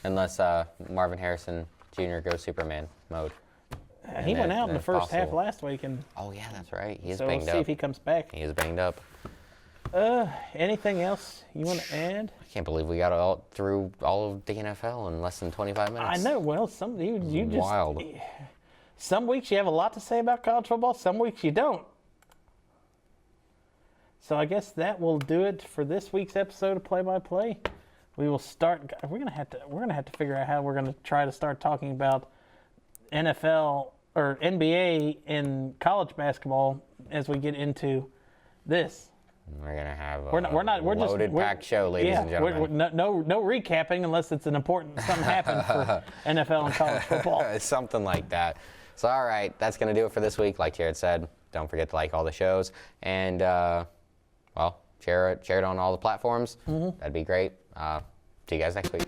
Unless Marvin Harrison Jr. goes Superman mode. He went out in the first half possible. last week, and Oh yeah, that's right. He is so we'll banged see up. if he comes back. He is banged up. Anything else you want to add? I can't believe we got through all of the NFL in less than 25 minutes. I know. Well, some you just Wild. Some weeks you have a lot to say about college football. Some weeks you don't. So I guess that will do it for this week's episode of Play by Play. We will start. We're gonna have to figure out how we're gonna try to start talking about NFL or NBA and college basketball as we get into this. We're gonna have a we're packed show, ladies and gentlemen. No recapping unless it's an important something happened for NFL and college football. Something like that. So all right, that's gonna do it for this week. Like Jared said, don't forget to like all the shows and share it on all the platforms. Mm-hmm. That'd be great. See you guys next week.